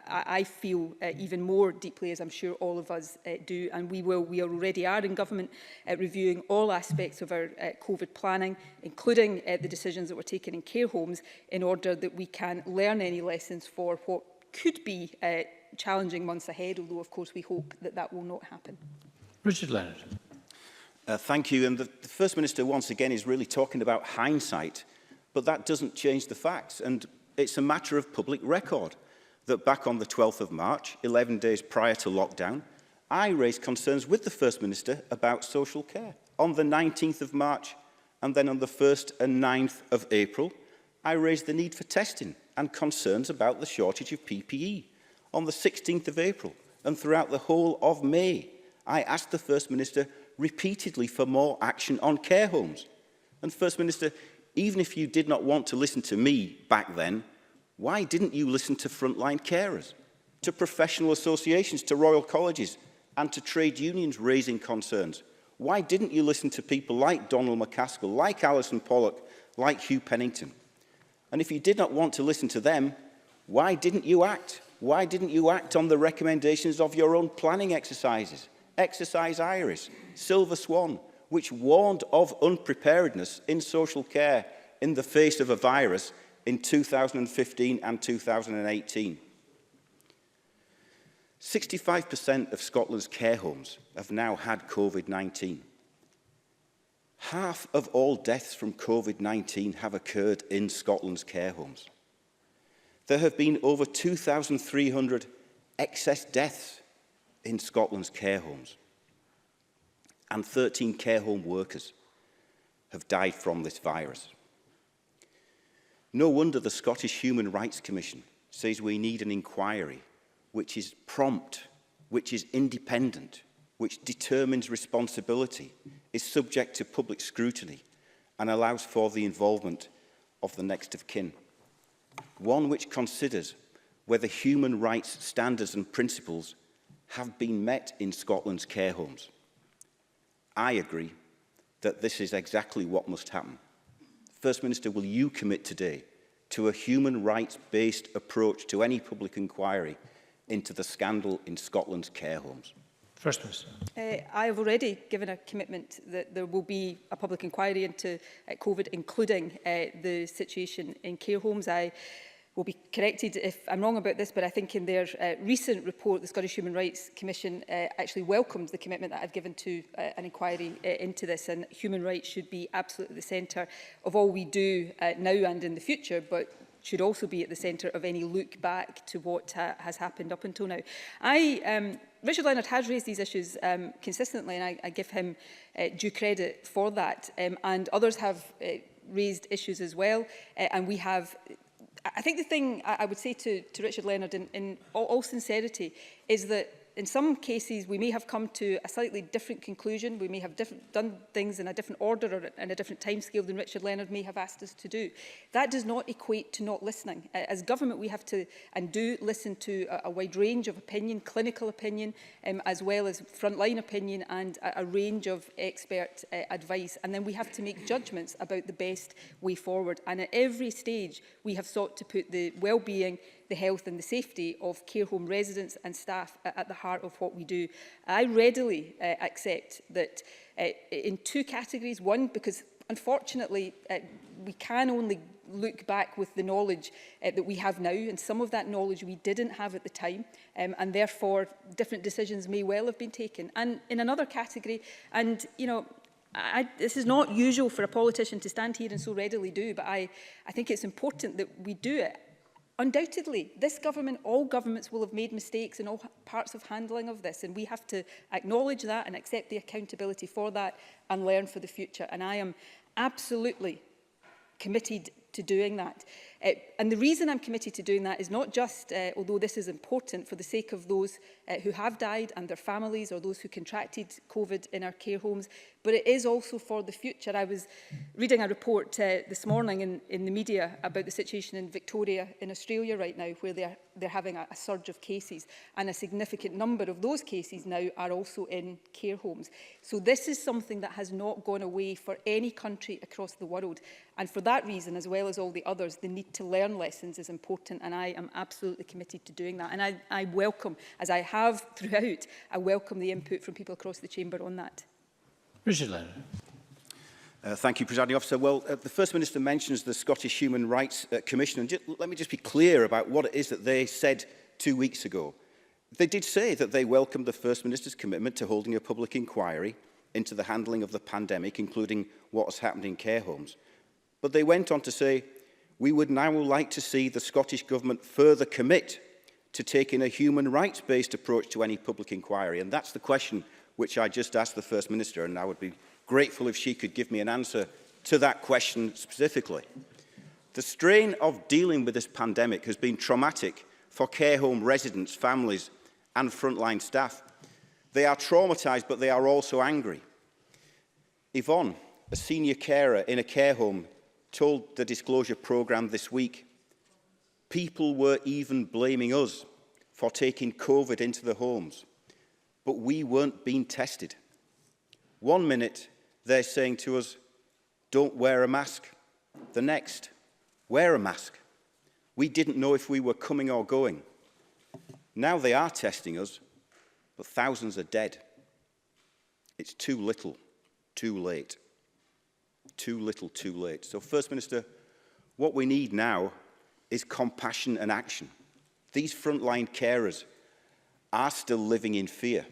I feel even more deeply, as I'm sure all of us do, and we already are in government reviewing all aspects of our COVID planning, including the decisions that were taken in care homes, in order that we can learn any lessons for what could be challenging months ahead, although of course we hope that that will not happen. Richard Leonard. Thank you. And the First Minister once again is really talking about hindsight, but that doesn't change the facts. And it's a matter of public record that back on the 12th of March, 11 days prior to lockdown, I raised concerns with the First Minister about social care. On the 19th of March and then on the 1st and 9th of April, I raised the need for testing and concerns about the shortage of PPE. On the 16th of April and throughout the whole of May, I asked the First Minister repeatedly for more action on care homes. And First Minister, even if you did not want to listen to me back then, why didn't you listen to frontline carers, to professional associations, to royal colleges, and to trade unions raising concerns? Why didn't you listen to people like Donald McCaskill, like Alison Pollock, like Hugh Pennington? And if you did not want to listen to them, why didn't you act? Why didn't you act on the recommendations of your own planning exercises? Exercise Iris, Silver Swan, which warned of unpreparedness in social care in the face of a virus in 2015 and 2018. 65% of Scotland's care homes have now had COVID-19. Half of all deaths from COVID-19 have occurred in Scotland's care homes. There have been over 2,300 excess deaths in Scotland's care homes. And 13 care home workers have died from this virus. No wonder the Scottish Human Rights Commission says we need an inquiry which is prompt, which is independent, which determines responsibility, is subject to public scrutiny, and allows for the involvement of the next of kin. One which considers whether human rights standards and principles have been met in Scotland's care homes. I agree that this is exactly what must happen. First Minister, will you commit today to a human rights-based approach to any public inquiry into the scandal in Scotland's care homes? First Minister. I have already given a commitment that there will be a public inquiry into COVID, including the situation in care homes. I will be corrected if I'm wrong about this, but I think in their recent report, the Scottish Human Rights Commission actually welcomed the commitment that I've given to an inquiry into this, and human rights should be absolutely the centre of all we do now and in the future, but should also be at the centre of any look back to what has happened up until now. Richard Leonard has raised these issues consistently, and I give him due credit for that, and others have raised issues as well, and we have. I think the thing I would say to Richard Leonard in all sincerity is that in some cases we may have come to a slightly different conclusion. We may have done things in a different order or in a different timescale than Richard Leonard may have asked us to do. That does not equate to not listening. As government, we have to and do listen to a wide range of opinion, clinical opinion, as well as frontline opinion and a range of expert advice. And then we have to make judgments about the best way forward. And at every stage, we have sought to put the well-being, the health and the safety of care home residents and staff at the heart of what we do. I readily accept that in two categories. One, because unfortunately we can only look back with the knowledge that we have now, and some of that knowledge we didn't have at the time, and therefore different decisions may well have been taken. And in another category, and you know, this is not usual for a politician to stand here and so readily do, but I think it's important that we do it. Undoubtedly, this government, all governments will have made mistakes in all parts of handling of this, and we have to acknowledge that and accept the accountability for that and learn for the future. And I am absolutely committed to doing that. And the reason I'm committed to doing that is not just, although this is important, for the sake of those who have died and their families, or those who contracted COVID in our care homes, but it is also for the future. I was reading a report this morning in the media about the situation in Victoria in Australia right now, where they're having a surge of cases, and a significant number of those cases now are also in care homes. So this is something that has not gone away for any country across the world. And for that reason, as well as all the others, the need to learn lessons is important, and I am absolutely committed to doing that. And I welcome, as I have throughout, I welcome the input from people across the chamber on that. Richard Leonard. Thank you, Presiding Officer. Well, the First Minister mentions the Scottish Human Rights Commission, and let me just be clear about what it is that they said 2 weeks ago. They did say that they welcomed the First Minister's commitment to holding a public inquiry into the handling of the pandemic, including what has happened in care homes. But they went on to say, we would now like to see the Scottish Government further commit to taking a human rights-based approach to any public inquiry. And that's the question which I just asked the First Minister, and I would be grateful if she could give me an answer to that question specifically. The strain of dealing with this pandemic has been traumatic for care home residents, families and frontline staff. They are traumatised, but they are also angry. Yvonne, a senior carer in a care home, told the Disclosure Programme this week, people were even blaming us for taking COVID into the homes, but we weren't being tested. 1 minute, they're saying to us, don't wear a mask. The next, wear a mask. We didn't know if we were coming or going. Now they are testing us, but thousands are dead. It's too little, too late. Too little, too late. So, First Minister, what we need now is compassion and action. These frontline carers are still living in fear.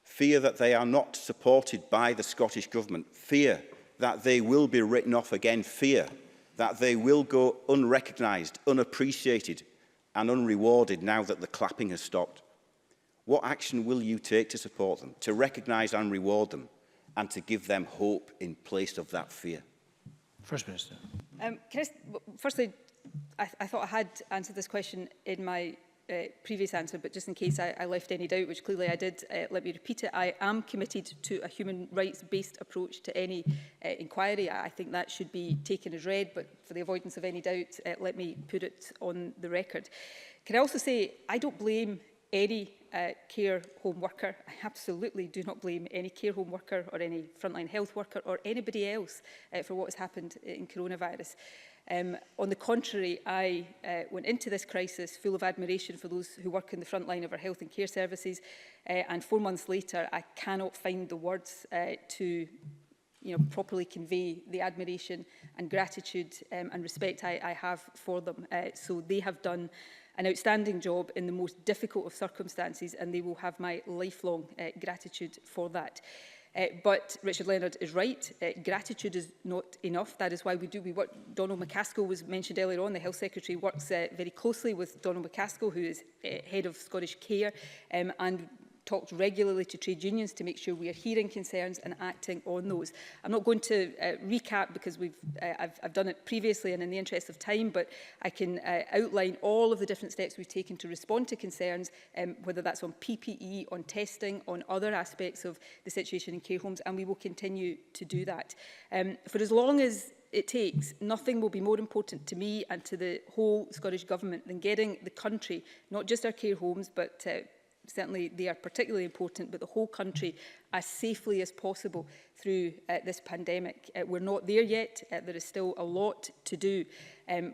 Fear that they are not supported by the Scottish Government. Fear that they will be written off again. Fear that they will go unrecognised, unappreciated and unrewarded now that the clapping has stopped. What action will you take to support them, to recognise and reward them, and to give them hope in place of that fear? First Minister. Firstly, I thought I had answered this question in my previous answer, but just in case I left any doubt, which clearly I did, let me repeat it. I am committed to a human rights-based approach to any inquiry. I think that should be taken as read, but for the avoidance of any doubt, let me put it on the record. Can I also say, I don't blame any care home worker. I absolutely do not blame any care home worker or any frontline health worker or anybody else for what has happened in coronavirus. On the contrary, I went into this crisis full of admiration for those who work in the front line of our health and care services, and 4 months later, I cannot find the words to properly convey the admiration and gratitude and respect I have for them. So they have done an outstanding job in the most difficult of circumstances, and they will have my lifelong gratitude for that. But Richard Leonard is right. Gratitude is not enough. That is why we work. Donald McCaskill was mentioned earlier on. The Health Secretary works very closely with Donald McCaskill, who is head of Scottish Care, and talked regularly to trade unions to make sure we are hearing concerns and acting on those. I'm not going to recap because I've done it previously and in the interest of time, but I can outline all of the different steps we've taken to respond to concerns, whether that's on PPE, on testing, on other aspects of the situation in care homes, and we will continue to do that. For as long as it takes, nothing will be more important to me and to the whole Scottish Government than getting the country, not just our care homes, but certainly they are particularly important, but the whole country as safely as possible through this pandemic. We're not there yet. There is still a lot to do.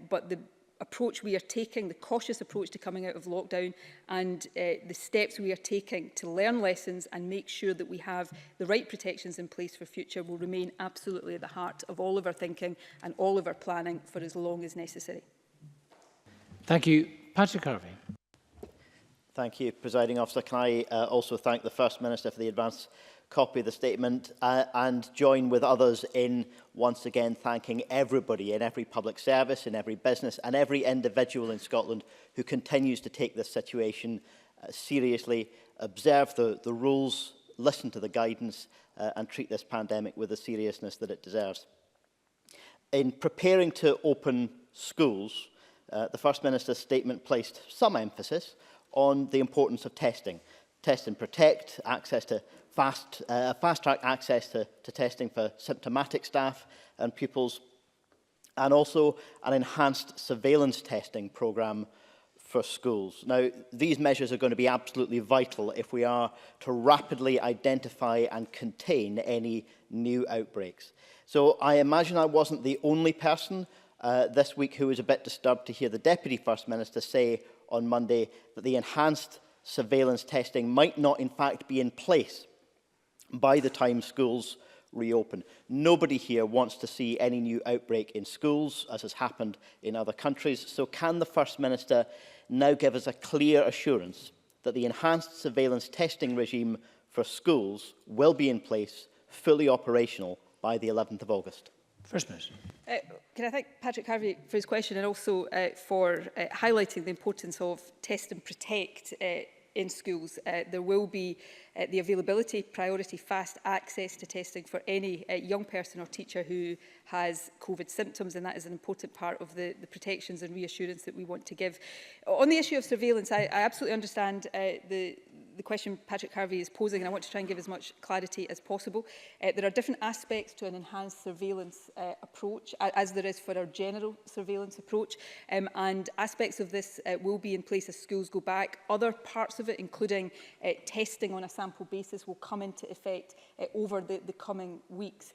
But the approach we are taking, the cautious approach to coming out of lockdown, and the steps we are taking to learn lessons and make sure that we have the right protections in place for future will remain absolutely at the heart of all of our thinking and all of our planning for as long as necessary. Thank you. Patrick Harvey. Thank you, Presiding Officer. Can I also thank the First Minister for the advance copy of the statement and join with others in once again thanking everybody in every public service, in every business and every individual in Scotland who continues to take this situation seriously, observe the rules, listen to the guidance and treat this pandemic with the seriousness that it deserves. In preparing to open schools, the First Minister's statement placed some emphasis on the importance of testing. Test and protect, access to fast-track access to testing for symptomatic staff and pupils, and also an enhanced surveillance testing programme for schools. Now, these measures are going to be absolutely vital if we are to rapidly identify and contain any new outbreaks. So I imagine I wasn't the only person this week who was a bit disturbed to hear the Deputy First Minister say on Monday that the enhanced surveillance testing might not in fact be in place by the time schools reopen. Nobody here wants to see any new outbreak in schools, as has happened in other countries. So can the First Minister now give us a clear assurance that the enhanced surveillance testing regime for schools will be in place, fully operational, by the 11th of August? First Minister. Can I thank Patrick Harvey for his question and also for highlighting the importance of test and protect in schools. There will be the availability, priority, fast access to testing for any young person or teacher who has COVID symptoms, and that is an important part of the protections and reassurance that we want to give. On the issue of surveillance, I absolutely understand the question Patrick Harvey is posing, and I want to try and give as much clarity as possible. There are different aspects to an enhanced surveillance approach, as there is for our general surveillance approach, and aspects of this will be in place as schools go back. Other parts of it, including testing on a sample basis, will come into effect over the coming weeks.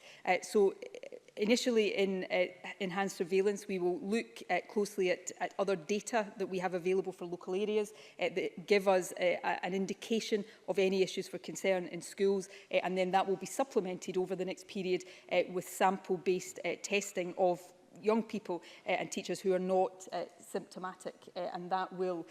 Initially, in enhanced surveillance, we will look closely at other data that we have available for local areas that give us an indication of any issues for concern in schools, and then that will be supplemented over the next period with sample-based testing of young people and teachers who are not symptomatic, and that will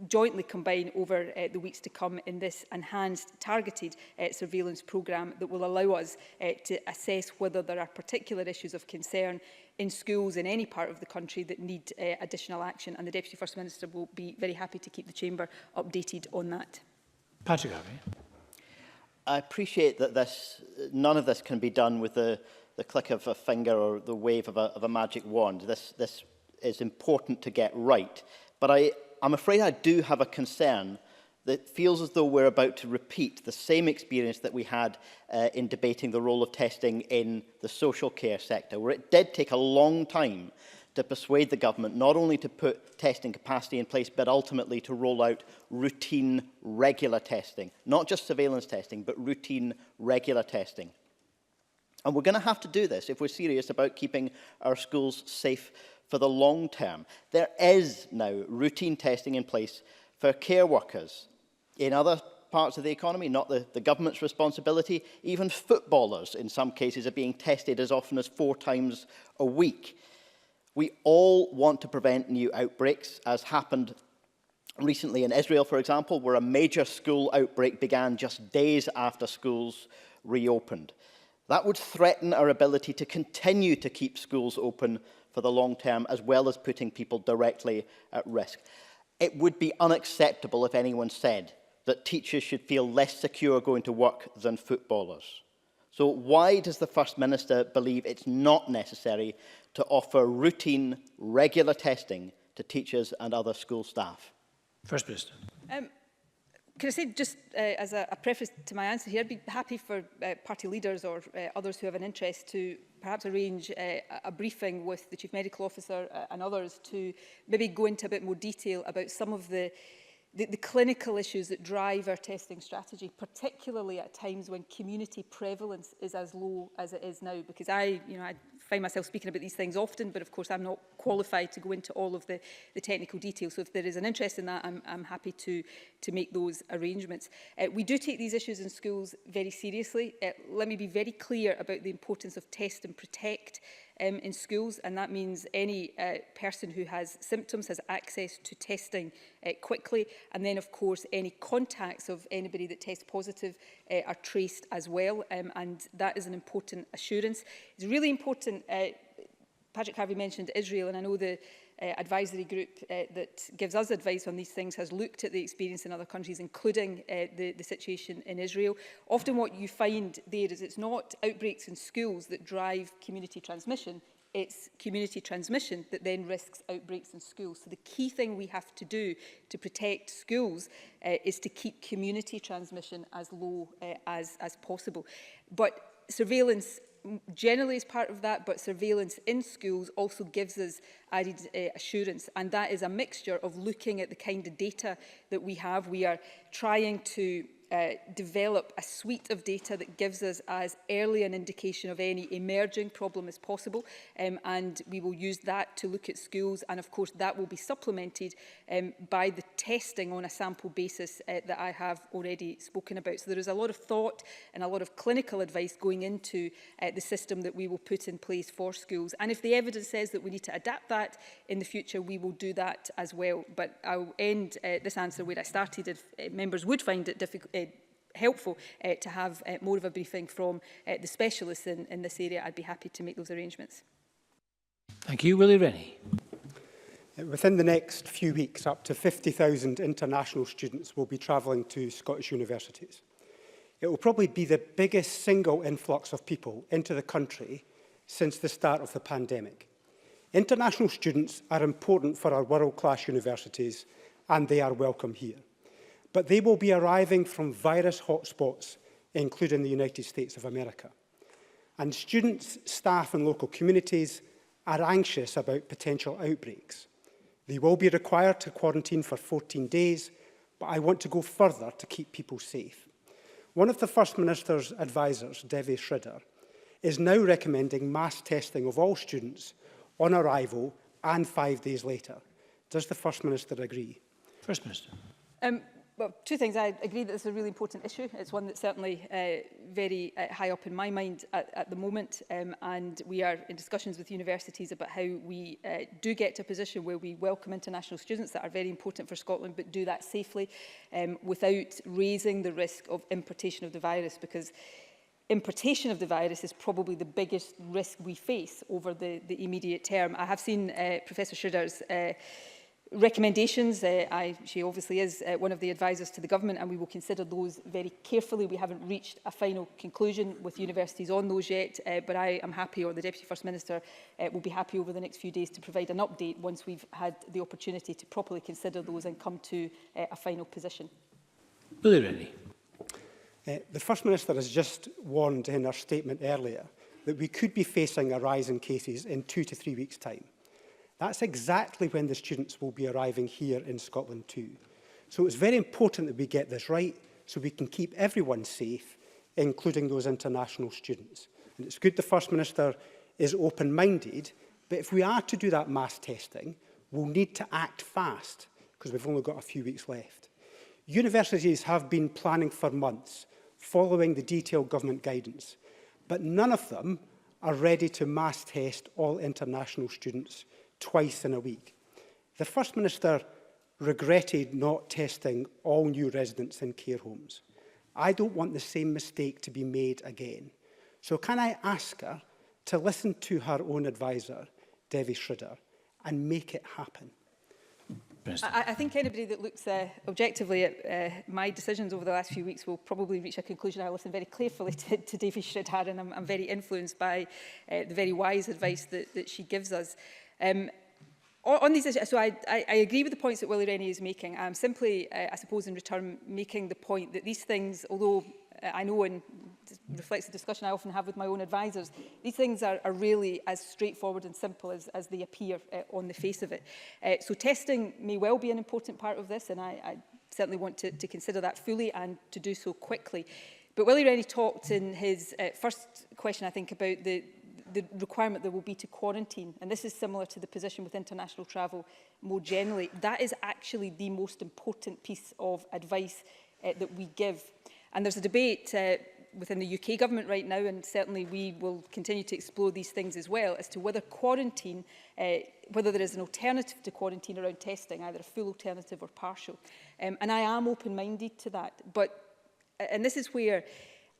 jointly combine over the weeks to come in this enhanced targeted surveillance programme that will allow us to assess whether there are particular issues of concern in schools in any part of the country that need additional action, and the Deputy First Minister will be very happy to keep the Chamber updated on that. Patrick Harvey. I appreciate that none of this can be done with the click of a finger or the wave of a magic wand. This is important to get right, but I'm afraid I do have a concern that feels as though we're about to repeat the same experience that we had in debating the role of testing in the social care sector, where it did take a long time to persuade the government not only to put testing capacity in place, but ultimately to roll out routine, regular testing. Not just surveillance testing, but routine, regular testing. And we're going to have to do this if we're serious about keeping our schools safe for the long term. There is now routine testing in place for care workers. In other parts of the economy, not the government's responsibility, even footballers in some cases are being tested as often as 4 times a week. We all want to prevent new outbreaks, as happened recently in Israel, for example, where a major school outbreak began just days after schools reopened. That would threaten our ability to continue to keep schools open for the long term, as well as putting people directly at risk. It would be unacceptable if anyone said that teachers should feel less secure going to work than footballers. So why does the First Minister believe it's not necessary to offer routine, regular testing to teachers and other school staff? First Minister. Can I say, just as a preface to my answer here, I'd be happy for party leaders or others who have an interest to perhaps arrange a briefing with the Chief Medical Officer and others to maybe go into a bit more detail about some of the clinical issues that drive our testing strategy, particularly at times when community prevalence is as low as it is now. Because I find myself speaking about these things often, but of course I'm not qualified to go into all of the technical details. So if there is an interest in that, I'm happy to make those arrangements. We do take these issues in schools very seriously. Let me be very clear about the importance of test and protect in schools, and that means any person who has symptoms has access to testing quickly, and then of course any contacts of anybody that tests positive are traced as well, and that is an important assurance. It's really important. Patrick Harvey mentioned Israel, and I know the advisory group that gives us advice on these things has looked at the experience in other countries, including the situation in Israel. Often what you find there is it's not outbreaks in schools that drive community transmission, it's community transmission that then risks outbreaks in schools. So the key thing we have to do to protect schools is to keep community transmission as low as possible. But surveillance generally is part of that, but surveillance in schools also gives us added assurance, and that is a mixture of looking at the kind of data that we have. We are trying to develop a suite of data that gives us as early an indication of any emerging problem as possible, and we will use that to look at schools, and of course that will be supplemented by the testing on a sample basis that I have already spoken about. So there is a lot of thought and a lot of clinical advice going into the system that we will put in place for schools, and if the evidence says that we need to adapt that in the future, we will do that as well. But I'll end this answer where I started. If members would find it helpful to have more of a briefing from the specialists in this area, I'd be happy to make those arrangements. Thank you. Willie Rennie. Within the next few weeks, up to 50,000 international students will be travelling to Scottish universities. It will probably be the biggest single influx of people into the country since the start of the pandemic. International students are important for our world-class universities, and they are welcome here. But they will be arriving from virus hotspots, including the United States of America. And students, staff and local communities are anxious about potential outbreaks. They will be required to quarantine for 14 days, but I want to go further to keep people safe. One of the First Minister's advisors, Devi Shridhar, is now recommending mass testing of all students on arrival and 5 days later. Does the First Minister agree? First Minister. Well, two things. I agree that this is a really important issue. It's one that's certainly very high up in my mind at the moment, and we are in discussions with universities about how we do get to a position where we welcome international students that are very important for Scotland, but do that safely without raising the risk of importation of the virus, because importation of the virus is probably the biggest risk we face over the immediate term. I have seen Professor Shridhar's recommendations. She obviously is one of the advisors to the government, and we will consider those very carefully. We haven't reached a final conclusion with universities on those yet, but I am happy, or the Deputy First Minister will be happy over the next few days to provide an update once we've had the opportunity to properly consider those and come to a final position. Willie Rennie. The First Minister has just warned in her statement earlier that we could be facing a rise in cases in 2 to 3 weeks' time. That's exactly when the students will be arriving here in Scotland too. So it's very important that we get this right so we can keep everyone safe, including those international students. And it's good the First Minister is open-minded, but if we are to do that mass testing, we'll need to act fast because we've only got a few weeks left. Universities have been planning for months, following the detailed government guidance, but none of them are ready to mass test all international students twice in a week. The First Minister regretted not testing all new residents in care homes. I don't want the same mistake to be made again. So can I ask her to listen to her own advisor, Devi Shridhar, and make it happen? I think anybody that looks objectively at my decisions over the last few weeks will probably reach a conclusion. I listen very carefully to Devi Shridhar, and I'm very influenced by the very wise advice that she gives us. On these issues, so I agree with the points that Willie Rennie is making. I'm simply, I suppose, in return, making the point that these things, although I know and reflects the discussion I often have with my own advisors, these things are really as straightforward and simple as they appear on the face of it. So testing may well be an important part of this, and I certainly want to consider that fully and to do so quickly. But Willie Rennie talked in his first question, I think, about the requirement there will be to quarantine. And this is similar to the position with international travel more generally. That is actually the most important piece of advice that we give. And there's a debate within the UK government right now, and certainly we will continue to explore these things as well, as to whether quarantine, whether there is an alternative to quarantine around testing, either a full alternative or partial. And I am open-minded to that. And this is where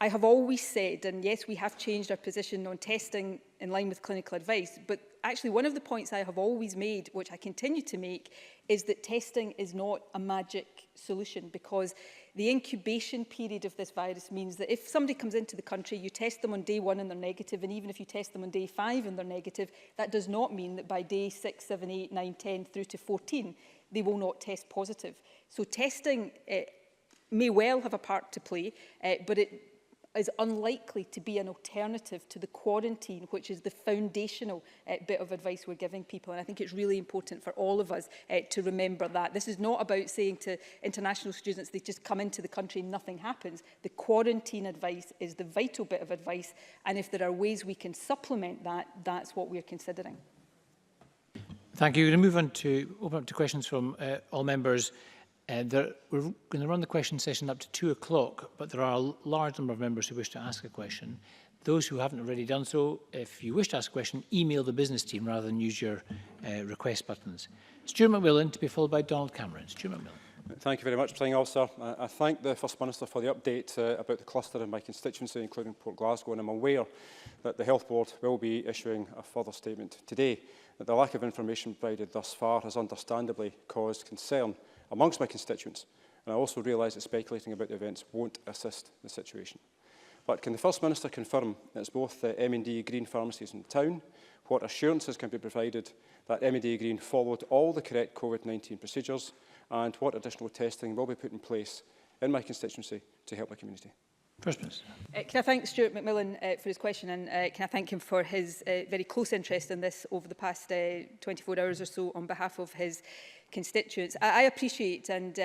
I have always said, and yes, we have changed our position on testing in line with clinical advice, but actually one of the points I have always made, which I continue to make, is that testing is not a magic solution, because the incubation period of this virus means that if somebody comes into the country, you test them on day 1 and they're negative, and even if you test them on day 5 and they're negative, that does not mean that by day 6, 7, 8, 9, 10 through to 14, they will not test positive. So testing may well have a part to play, but it is unlikely to be an alternative to the quarantine, which is the foundational bit of advice we're giving people. And I think it's really important for all of us to remember that. This is not about saying to international students they just come into the country and nothing happens. The quarantine advice is the vital bit of advice, and if there are ways we can supplement that, that's what we're considering. Thank you. We're going to move on to open up to questions from all members. We're going to run the question session up to 2 o'clock, but there are a large number of members who wish to ask a question. Those who haven't already done so, if you wish to ask a question, email the business team rather than use your request buttons. Stuart McMillan, to be followed by Donald Cameron. Stuart McMillan. Thank you very much, Presiding Officer. I thank the First Minister for the update about the cluster in my constituency, including Port Glasgow, and I'm aware that the Health Board will be issuing a further statement today. That the lack of information provided thus far has understandably caused concern amongst my constituents, and I also realise that speculating about the events won't assist the situation. But can the First Minister confirm that it's both the M&D Green pharmacies in town, what assurances can be provided that M&D Green followed all the correct COVID-19 procedures, and what additional testing will be put in place in my constituency to help my community? First Minister. Can I thank Stuart McMillan for his question, and can I thank him for his very close interest in this over the past 24 hours or so on behalf of his constituents. I appreciate, and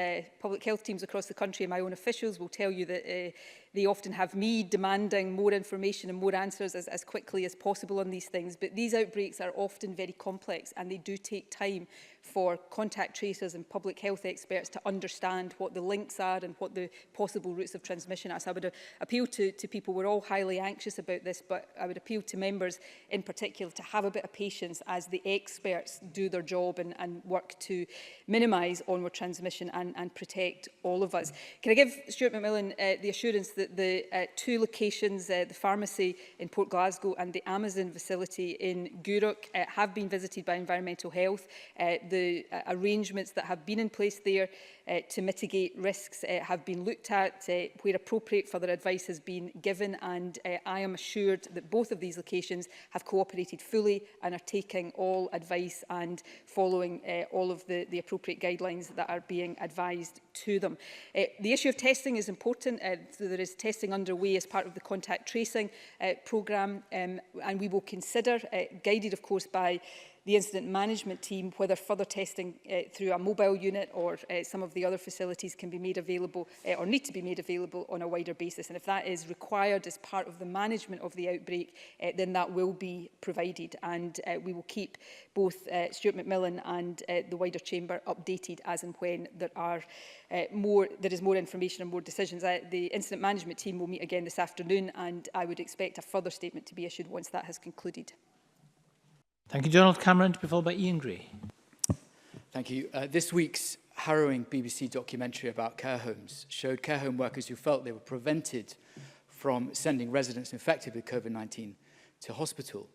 public health teams across the country and my own officials will tell you that they often have me demanding more information and more answers as quickly as possible on these things. But these outbreaks are often very complex, and they do take time for contact tracers and public health experts to understand what the links are and what the possible routes of transmission are. So I would appeal to people, we're all highly anxious about this, but I would appeal to members in particular to have a bit of patience as the experts do their job and work to minimise onward transmission and protect all of us. Can I give Stuart McMillan the assurance that the 2 locations, the pharmacy in Port Glasgow and the Amazon facility in Gourock, have been visited by Environmental Health. The arrangements that have been in place there to mitigate risks have been looked at, where appropriate further advice has been given, and I am assured that both of these locations have cooperated fully and are taking all advice and following all of the appropriate guidelines that are being advised to them. The issue of testing is important. So there is testing underway as part of the contact tracing programme, and we will consider, guided of course by the incident management team, whether further testing through a mobile unit or some of the other facilities can be made available or need to be made available on a wider basis. And if that is required as part of the management of the outbreak, then that will be provided. And we will keep both Stuart McMillan and the wider chamber updated as and when there is more information and more decisions. The incident management team will meet again this afternoon, and I would expect a further statement to be issued once that has concluded. Thank you, Donald Cameron, to be followed by Ian Gray. Thank you. This week's harrowing BBC documentary about care homes showed care home workers who felt they were prevented from sending residents infected with COVID-19 to hospital.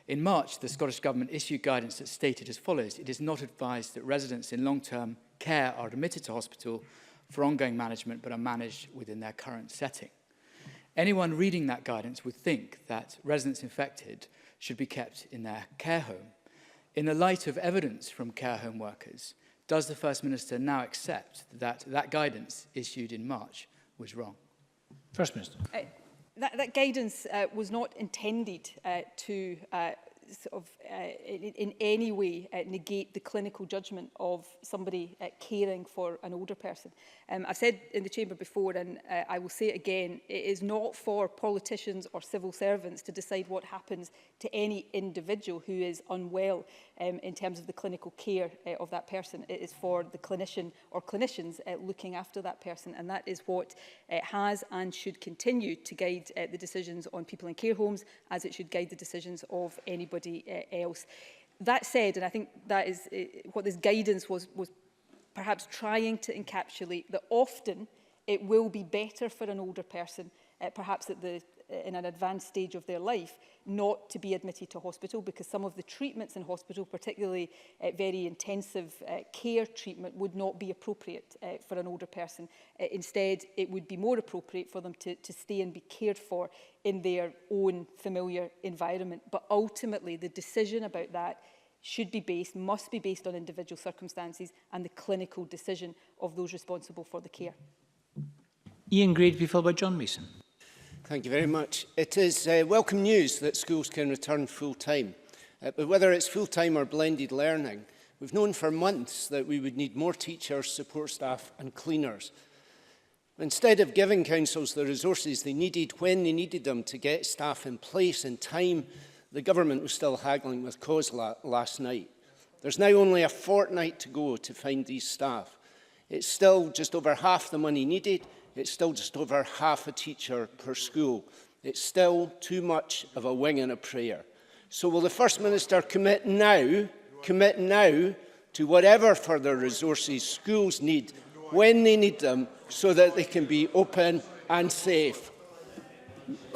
In March, the Scottish Government issued guidance that stated as follows: it is not advised that residents in long-term care are admitted to hospital for ongoing management but are managed within their current setting. Anyone reading that guidance would think that residents infected should be kept in their care home. In the light of evidence from care home workers, does the First Minister now accept that that guidance issued in March was wrong? First Minister. That guidance was not intended to in any way negate the clinical judgment of somebody caring for an older person. I've said in the chamber before, and I will say it again, it is not for politicians or civil servants to decide what happens to any individual who is unwell in terms of the clinical care of that person. It is for the clinician or clinicians looking after that person, and that is what has and should continue to guide the decisions on people in care homes, as it should guide the decisions of anybody else. That said, and I think that is what this guidance was perhaps trying to encapsulate, that often it will be better for an older person, perhaps at the in an advanced stage of their life not to be admitted to hospital, because some of the treatments in hospital, particularly very intensive care treatment, would not be appropriate for an older person. Instead, it would be more appropriate for them to stay and be cared for in their own familiar environment. But ultimately, the decision about that must be based on individual circumstances and the clinical decision of those responsible for the care. Ian Gray to be followed by John Mason. Thank you very much. It is welcome news that schools can return full-time. But whether it's full-time or blended learning, we've known for months that we would need more teachers, support staff and cleaners. Instead of giving councils the resources they needed when they needed them to get staff in place in time, the government was still haggling with COSLA last night. There's now only a fortnight to go to find these staff. It's still just over half the money needed. It's still just over half a teacher per school. It's still too much of a wing and a prayer. So will the First Minister commit now to whatever further resources schools need when they need them so that they can be open and safe?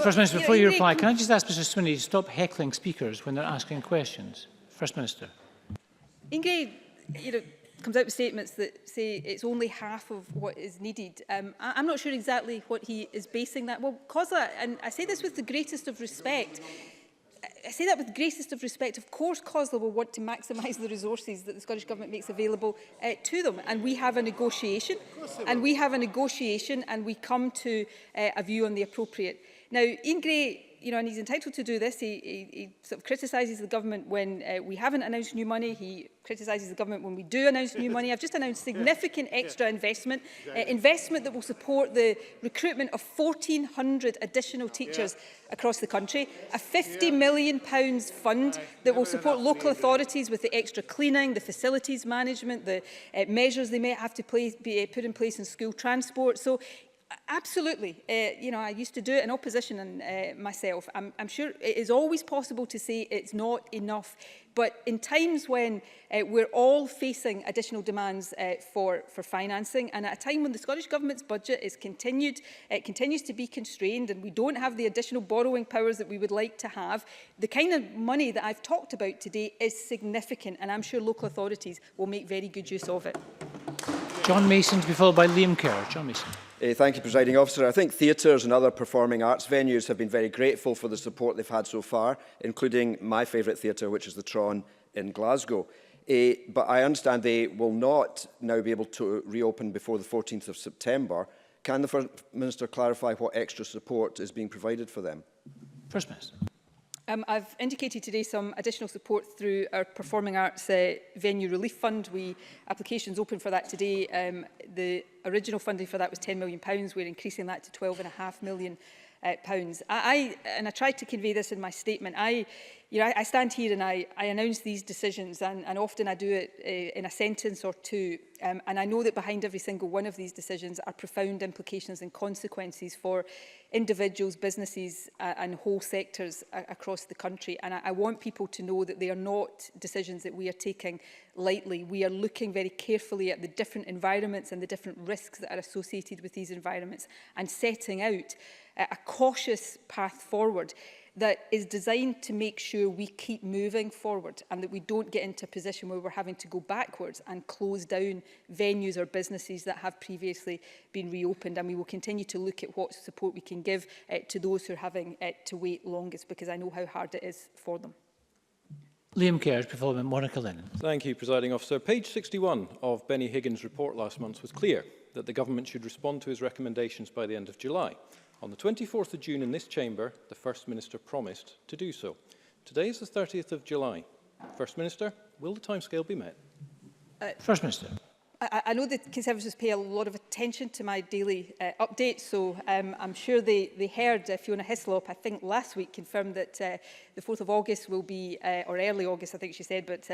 First Minister, before you reply, can I just ask Mr Swinney to stop heckling speakers when they're asking questions? First Minister. Ingrid, comes out with statements that say it's only half of what is needed. I'm not sure exactly what he is basing that. Well, COSLA, and I say this with the greatest of respect, of course COSLA will want to maximise the resources that the Scottish Government makes available to them. And we have a negotiation, and we come to a view on the appropriate. Now, Ian Gray, and he's entitled to do this. He sort of criticises the government when we haven't announced new money. He criticises the government when we do announce new money. I've just announced significant extra investment, investment that will support the recruitment of 1,400 additional teachers across the country, a £50 million fund that will support local authorities with the extra cleaning, the facilities management, the measures they may have to put in place in school transport. So, absolutely. I used to do it in opposition and myself. I'm sure it is always possible to say it's not enough. But in times when we're all facing additional demands for financing, and at a time when the Scottish Government's budget continues to be constrained, and we don't have the additional borrowing powers that we would like to have, the kind of money that I've talked about today is significant, and I'm sure local authorities will make very good use of it. John Mason to be followed by Liam Kerr. John Mason. Thank you, Presiding Officer. I think theatres and other performing arts venues have been very grateful for the support they've had so far, including my favourite theatre, which is the Tron in Glasgow. But I understand they will not now be able to reopen before the 14th of September. Can the First Minister clarify what extra support is being provided for them? First Minister. I've indicated today some additional support through our Performing Arts Venue Relief Fund. Applications open for that today. The original funding for that was £10 million. We're increasing that to £12.5 million. I tried to convey this in my statement. I stand here and I announce these decisions, and often I do it in a sentence or two. And I know that behind every single one of these decisions are profound implications and consequences for individuals, businesses and whole sectors across the country. And I want people to know that they are not decisions that we are taking lightly. We are looking very carefully at the different environments and the different risks that are associated with these environments, and setting out a cautious path forward that is designed to make sure we keep moving forward, and that we don't get into a position where we're having to go backwards and close down venues or businesses that have previously been reopened. And we will continue to look at what support we can give to those who are having to wait longest, because I know how hard it is for them. Liam Kerr, before Monica Lennon. Thank you, Presiding Officer. Page 61 of Benny Higgins' report last month was clear that the government should respond to his recommendations by the end of July. On the 24th of June in this chamber, the First Minister promised to do so. Today is the 30th of July. First Minister, will the timescale be met? First Minister. I know the Conservatives pay a lot of attention to my daily updates, so I'm sure they heard Fiona Hislop, I think last week, confirmed that the 4th of August will be, or early August I think she said, but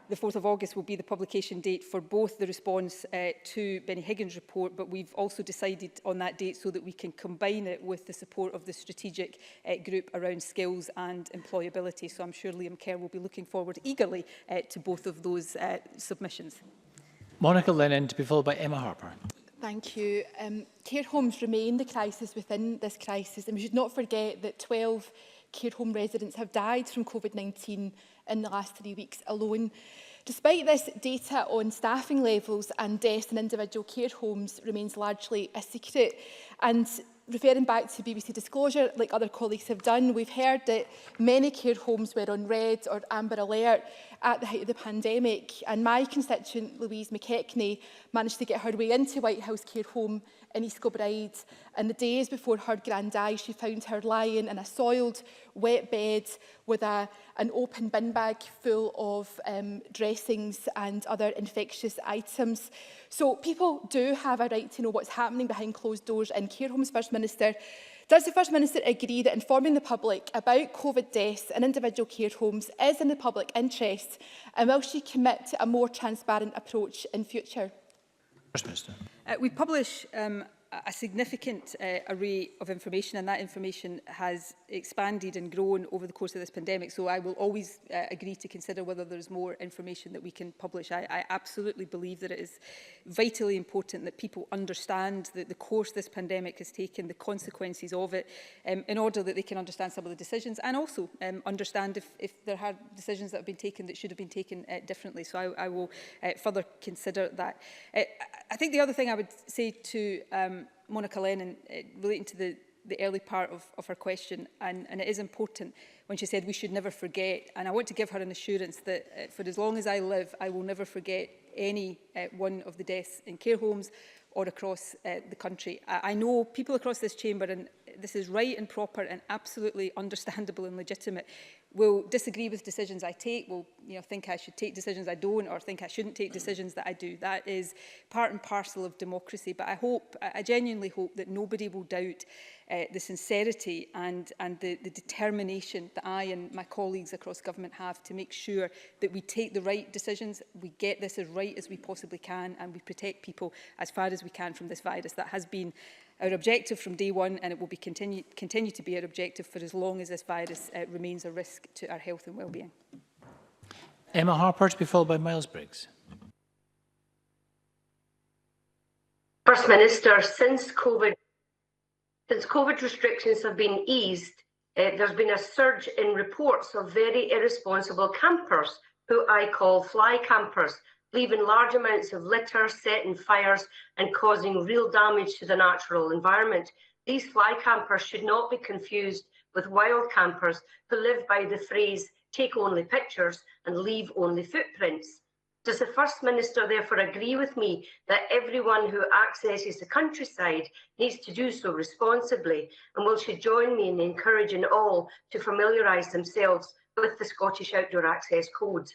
the 4th of August will be the publication date for both the response to Benny Higgins' report, but we've also decided on that date so that we can combine it with the support of the strategic group around skills and employability. So I'm sure Liam Kerr will be looking forward eagerly to both of those submissions. Monica Lennon to be followed by Emma Harper. Thank you. Care homes remain the crisis within this crisis, and we should not forget that 12 care home residents have died from COVID-19 in the last 3 weeks alone. Despite this, data on staffing levels and deaths in individual care homes remains largely a secret. And referring back to BBC disclosure, like other colleagues have done, we've heard that many care homes were on red or amber alert at the height of the pandemic. And my constituent, Louise McKechnie, managed to get her way into White House Care Home in East Kilbride. And the days before her grand died, she found her lying in a soiled, wet bed with an open bin bag full of dressings and other infectious items. So people do have a right to know what's happening behind closed doors in care homes. First Minister, does the First Minister agree that informing the public about COVID deaths in individual care homes is in the public interest, and will she commit to a more transparent approach in future? First Minister. We publish a significant array of information, and that information has expanded and grown over the course of this pandemic. So I will always agree to consider whether there's more information that we can publish. I absolutely believe that it is vitally important that people understand the course this pandemic has taken, the consequences of it, in order that they can understand some of the decisions, and also understand if there are decisions that have been taken that should have been taken differently. So I will further consider that. I think the other thing I would say to Monica Lennon, relating to the early part of her question, and it is important when she said we should never forget, and I want to give her an assurance that for as long as I live, I will never forget any one of the deaths in care homes or across the country. I know people across this chamber, and this is right and proper and absolutely understandable and legitimate, will disagree with decisions I take, will think I should take decisions I don't, or think I shouldn't take decisions that I do. That is part and parcel of democracy. But I genuinely hope that nobody will doubt the sincerity and the determination that I and my colleagues across government have to make sure that we take the right decisions, we get this as right as we possibly can, and we protect people as far as we can from this virus. That has been our objective from day one, and it will be continue to be our objective for as long as this virus remains a risk to our health and well-being. Emma Harper, to be followed by Miles Briggs. First Minister, since COVID restrictions have been eased, there's been a surge in reports of very irresponsible campers, who I call fly campers, leaving large amounts of litter, setting fires and causing real damage to the natural environment. These fly campers should not be confused with wild campers who live by the phrase, take only pictures and leave only footprints. Does the First Minister therefore agree with me that everyone who accesses the countryside needs to do so responsibly? And will she join me in encouraging all to familiarise themselves with the Scottish Outdoor Access Code?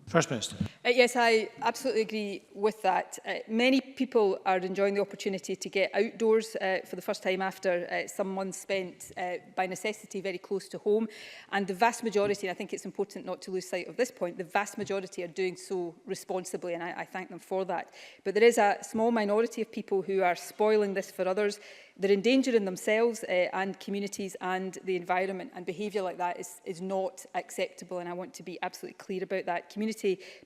First Minister. Yes, I absolutely agree with that. Many people are enjoying the opportunity to get outdoors for the first time after some months spent by necessity very close to home. And the vast majority, and I think it's important not to lose sight of this point, the vast majority are doing so responsibly, and I thank them for that. But there is a small minority of people who are spoiling this for others. They're endangering themselves and communities and the environment, and behaviour like that is not acceptable, and I want to be absolutely clear about that. Community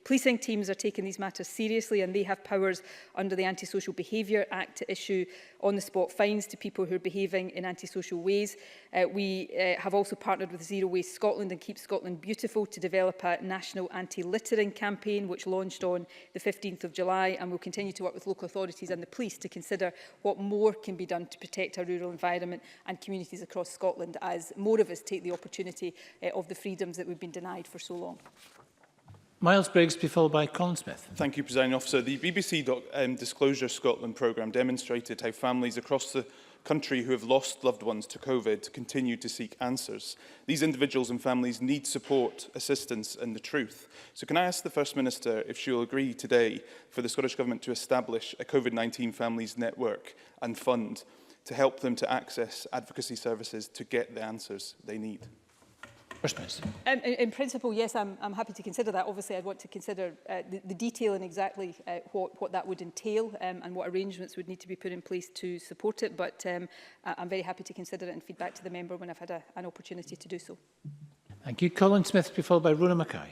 policing teams are taking these matters seriously, and they have powers under the Antisocial Behaviour Act to issue on-the-spot fines to people who are behaving in antisocial ways. We have also partnered with Zero Waste Scotland and Keep Scotland Beautiful to develop a national anti-littering campaign, which launched on the 15th of July, and we'll continue to work with local authorities and the police to consider what more can be done to protect our rural environment and communities across Scotland as more of us take the opportunity of the freedoms that we've been denied for so long. Miles Briggs, be followed by Colin Smith. Thank you, Presiding Officer. The BBC Disclosure Scotland programme demonstrated how families across the country who have lost loved ones to COVID continue to seek answers. These individuals and families need support, assistance and the truth. So can I ask the First Minister if she will agree today for the Scottish Government to establish a COVID-19 families network and fund to help them to access advocacy services to get the answers they need? First Minister. In principle, yes, I'm happy to consider that. Obviously, I'd want to consider the detail and exactly what that would entail and what arrangements would need to be put in place to support it. But I'm very happy to consider it and feed back to the member when I've had an opportunity to do so. Thank you. Colin Smith, be followed by Rona Mackay.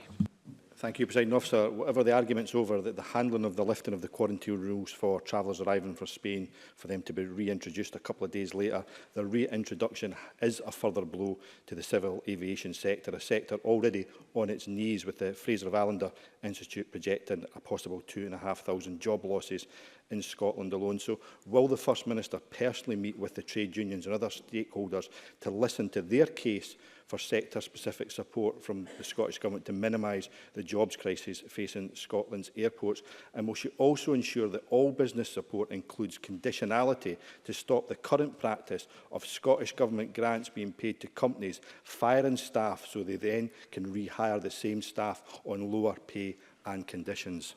Thank you, Presiding Officer. Whatever the arguments over the handling of the lifting of the quarantine rules for travellers arriving from Spain, for them to be reintroduced a couple of days later, the reintroduction is a further blow to the civil aviation sector, a sector already on its knees, with the Fraser of Allender Institute projecting a possible 2,500 job losses in Scotland alone. So will the First Minister personally meet with the trade unions and other stakeholders to listen to their case for sector-specific support from the Scottish Government to minimise the jobs crisis facing Scotland's airports? And will she also ensure that all business support includes conditionality to stop the current practice of Scottish Government grants being paid to companies firing staff so they then can rehire the same staff on lower pay and conditions?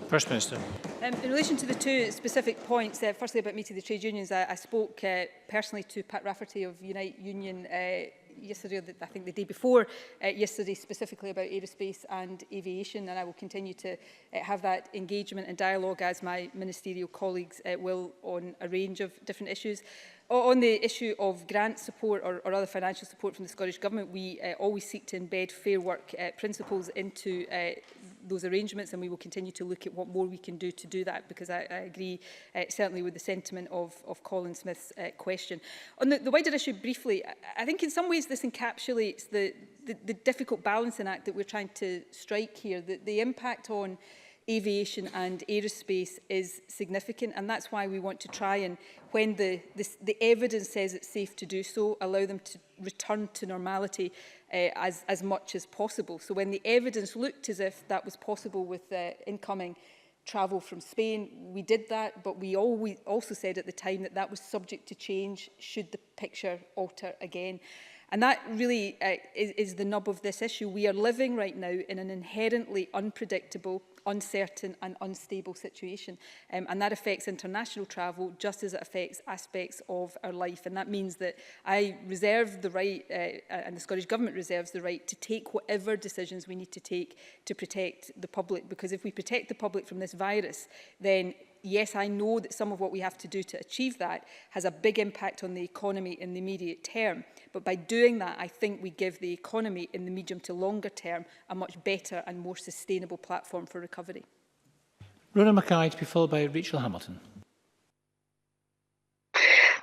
First Minister. In relation to the two specific points, firstly about meeting the trade unions, I spoke personally to Pat Rafferty of Unite Union yesterday, or I think the day before yesterday, specifically about aerospace and aviation, and I will continue to have that engagement and dialogue, as my ministerial colleagues will, on a range of different issues. On the issue of grant support or other financial support from the Scottish Government, we always seek to embed fair work principles into those arrangements, and we will continue to look at what more we can do to do that, because I agree certainly with the sentiment of Colin Smith's question. On the wider issue, briefly, I think in some ways this encapsulates the difficult balancing act that we're trying to strike here. The impact on aviation and aerospace is significant, and that's why we want to try and, when the evidence says it's safe to do so, allow them to return to normality as much as possible. So when the evidence looked as if that was possible with incoming travel from Spain, we did that, but we also said at the time that that was subject to change should the picture alter again. And that really is the nub of this issue. We are living right now in an inherently unpredictable, uncertain and unstable situation. And that affects international travel just as it affects aspects of our life. And that means that I reserve the right, and the Scottish Government reserves the right, to take whatever decisions we need to take to protect the public. Because if we protect the public from this virus, then yes, I know that some of what we have to do to achieve that has a big impact on the economy in the immediate term. But by doing that, I think we give the economy in the medium to longer term a much better and more sustainable platform for recovery. Rhoda Mackay, to be followed by Rachel Hamilton.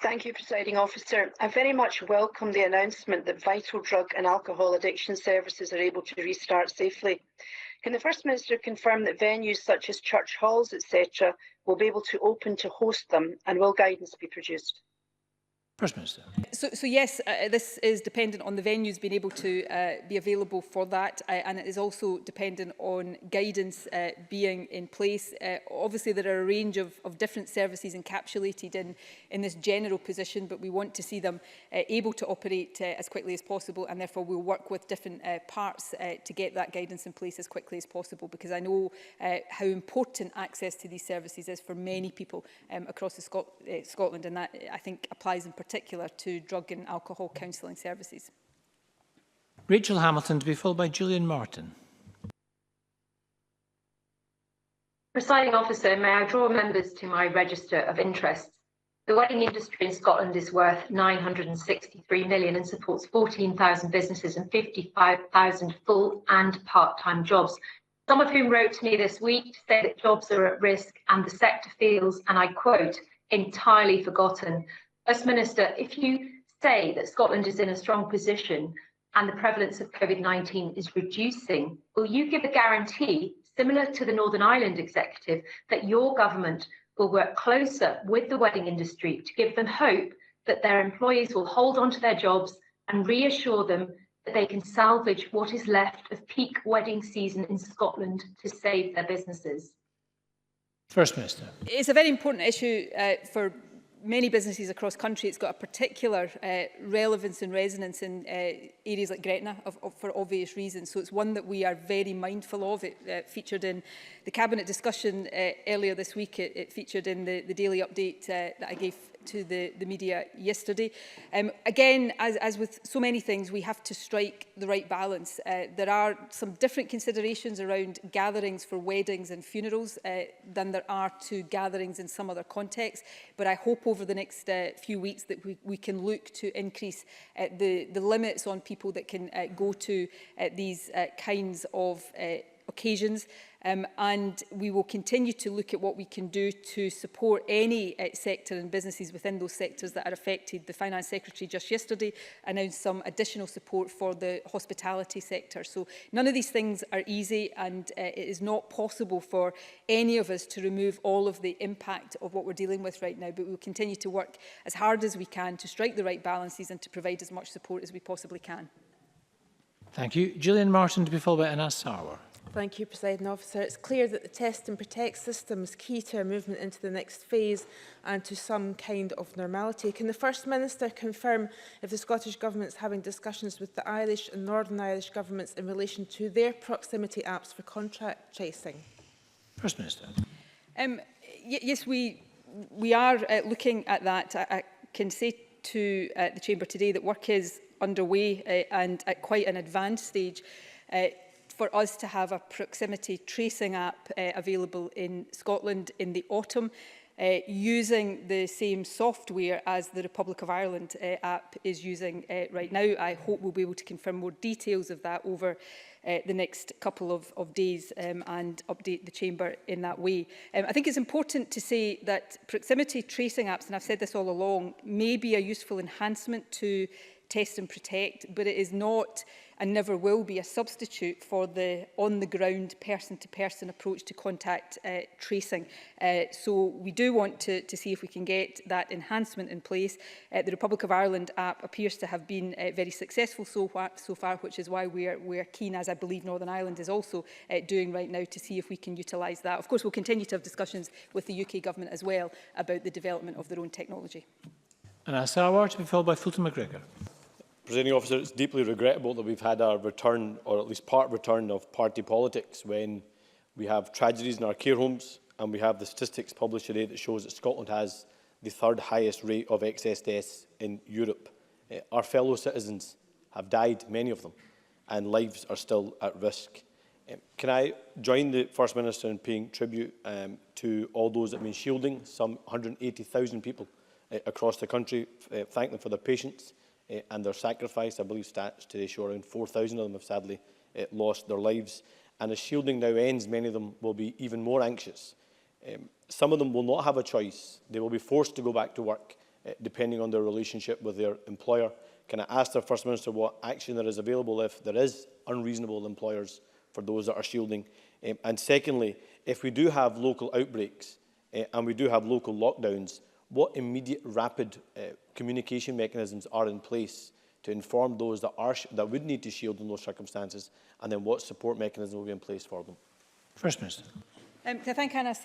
Thank you, Presiding Officer. I very much welcome the announcement that vital drug and alcohol addiction services are able to restart safely. Can the First Minister confirm that venues such as church halls, etc., will be able to open to host them, and will guidance be produced? First Minister. So yes, this is dependent on the venues being able to be available for that, and it is also dependent on guidance being in place. Obviously, there are a range of different services encapsulated in this general position, but we want to see them able to operate as quickly as possible, and therefore we'll work with different parts to get that guidance in place as quickly as possible, because I know how important access to these services is for many people across Scotland, and that, I think, applies in particular to drug and alcohol counselling services. Rachel Hamilton, to be followed by Julian Martin. Presiding Officer, may I draw members to my register of interests? The wedding industry in Scotland is worth £963 million and supports 14,000 businesses and 55,000 full and part-time jobs, some of whom wrote to me this week to say that jobs are at risk and the sector feels, and I quote, entirely forgotten. First Minister, if you say that Scotland is in a strong position and the prevalence of COVID-19 is reducing, will you give a guarantee, similar to the Northern Ireland Executive, that your government will work closer with the wedding industry to give them hope that their employees will hold on to their jobs and reassure them that they can salvage what is left of peak wedding season in Scotland to save their businesses? First Minister. It's a very important issue for many businesses across country. It's got a particular relevance and resonance in areas like Gretna for obvious reasons. So it's one that we are very mindful of. It featured in the Cabinet discussion earlier this week. It featured in the daily update that I gave to the media yesterday. Again, as with so many things, we have to strike the right balance. There are some different considerations around gatherings for weddings and funerals than there are to gatherings in some other contexts. But I hope over the next few weeks that we can look to increase the limits on people that can go to these kinds of occasions. And we will continue to look at what we can do to support any sector and businesses within those sectors that are affected. The Finance Secretary just yesterday announced some additional support for the hospitality sector. So none of these things are easy, and it is not possible for any of us to remove all of the impact of what we're dealing with right now. But we will continue to work as hard as we can to strike the right balances and to provide as much support as we possibly can. Thank you. Gillian Martin to be followed by Anas Sarwar. Thank you, Presiding Officer. It's clear that the test and protect system is key to our movement into the next phase and to some kind of normality. Can the First Minister confirm if the Scottish Government is having discussions with the Irish and Northern Irish governments in relation to their proximity apps for contract tracing? First Minister. Yes, we are looking at that. I can say to the Chamber today that work is underway and at quite an advanced stage for us to have a proximity tracing app available in Scotland in the autumn, using the same software as the Republic of Ireland app is using right now. I hope we'll be able to confirm more details of that over the next couple of days and update the Chamber in that way. I think it's important to say that proximity tracing apps, and I've said this all along, may be a useful enhancement to test and protect, but it is not and never will be a substitute for the on-the-ground, person-to-person approach to contact tracing. So we do want to see if we can get that enhancement in place. The Republic of Ireland app appears to have been very successful so far, which is why we're keen, as I believe Northern Ireland is also doing right now, to see if we can utilise that. Of course, we'll continue to have discussions with the UK Government as well about the development of their own technology. Anas Sarwar to be followed by Fulton McGregor. Presiding Officer, it's deeply regrettable that we've had a return, or at least part return, of party politics when we have tragedies in our care homes and we have the statistics published today that shows that Scotland has the third highest rate of excess deaths in Europe. Our fellow citizens have died, many of them, and lives are still at risk. Can I join the First Minister in paying tribute to all those that have been shielding, some 180,000 people across the country, thank them for their patience and their sacrifice. I believe stats today show around 4,000 of them have sadly lost their lives. And as shielding now ends, many of them will be even more anxious. Some of them will not have a choice. They will be forced to go back to work, depending on their relationship with their employer. Can I ask the First Minister what action there is available if there is unreasonable employers for those that are shielding? And secondly, if we do have local outbreaks and we do have local lockdowns, what immediate rapid communication mechanisms are in place to inform those that would need to shield in those circumstances, and then what support mechanism will be in place for them? First Minister. To thank Anas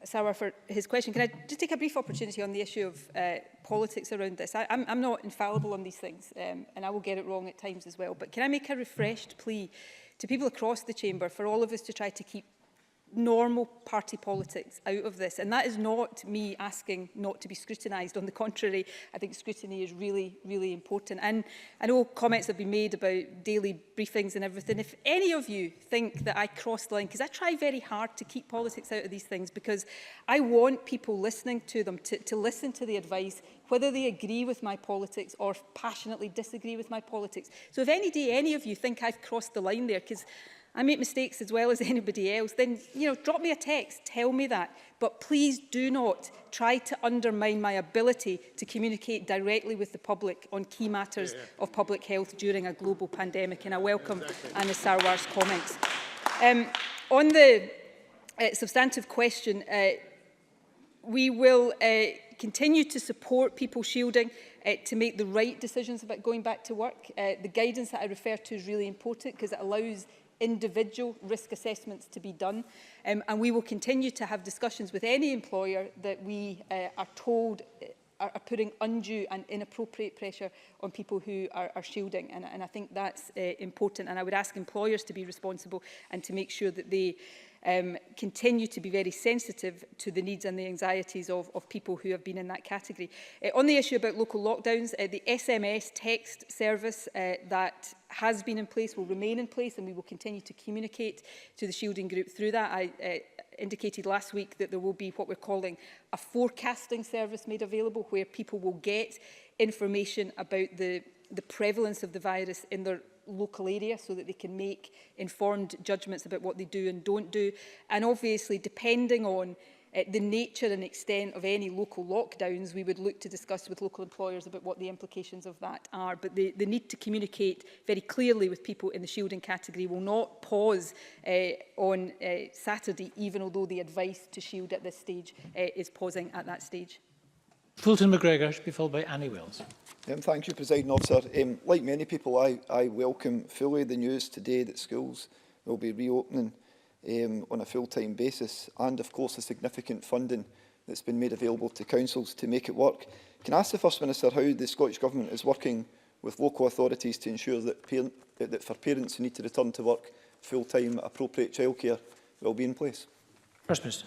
Sarwar for his question, can I just take a brief opportunity on the issue of politics around this? I'm not infallible on these things, and I will get it wrong at times as well. But can I make a refreshed plea to people across the Chamber for all of us to try to keep normal party politics out of this? And that is not me asking not to be scrutinised. On the contrary, I think scrutiny is really, really important. And I know comments have been made about daily briefings and everything. If any of you think that I crossed the line, because I try very hard to keep politics out of these things, because I want people listening to them to listen to the advice, whether they agree with my politics or passionately disagree with my politics. So if any day any of you think I've crossed the line there, because I make mistakes as well as anybody else, then, drop me a text, tell me that. But please do not try to undermine my ability to communicate directly with the public on key matters of public health during a global pandemic. And I welcome Anas Sarwar's comments. On the substantive question, we will continue to support people shielding to make the right decisions about going back to work. The guidance that I refer to is really important because it allows individual risk assessments to be done. And we will continue to have discussions with any employer that we are told are putting undue and inappropriate pressure on people who are shielding. And I think that's important. And I would ask employers to be responsible and to make sure that they continue to be very sensitive to the needs and the anxieties of people who have been in that category. On the issue about local lockdowns, the SMS text service that has been in place will remain in place, and we will continue to communicate to the shielding group through that. I indicated last week that there will be what we're calling a forecasting service made available, where people will get information about the prevalence of the virus in their local area so that they can make informed judgments about what they do and don't do. And obviously, depending on the nature and extent of any local lockdowns, we would look to discuss with local employers about what the implications of that are. But the need to communicate very clearly with people in the shielding category will not pause on Saturday, even although the advice to shield at this stage is pausing at that stage. Fulton McGregor should be followed by Annie Wells. Thank you, Presiding Officer. Like many people, I welcome fully the news today that schools will be reopening on a full-time basis, and of course the significant funding that's been made available to councils to make it work. Can I ask the First Minister how the Scottish Government is working with local authorities to ensure that for parents who need to return to work full-time, appropriate childcare will be in place? First Minister.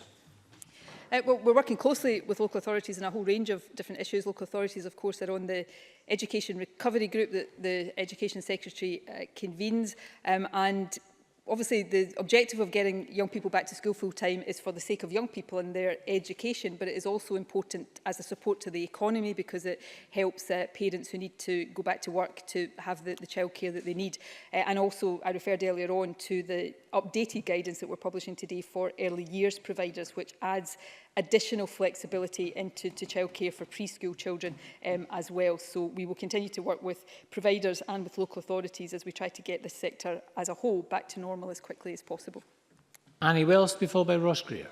Well, we're working closely with local authorities on a whole range of different issues. Local authorities, of course, are on the Education Recovery Group that the Education Secretary convenes, and obviously, the objective of getting young people back to school full-time is for the sake of young people and their education, but it is also important as a support to the economy because it helps parents who need to go back to work to have the childcare that they need. And also, I referred earlier on to the updated guidance that we're publishing today for early years providers, which adds additional flexibility into childcare for preschool children as well. So we will continue to work with providers and with local authorities as we try to get this sector as a whole back to normal as quickly as possible. Annie Wells to be followed by Ross Greer.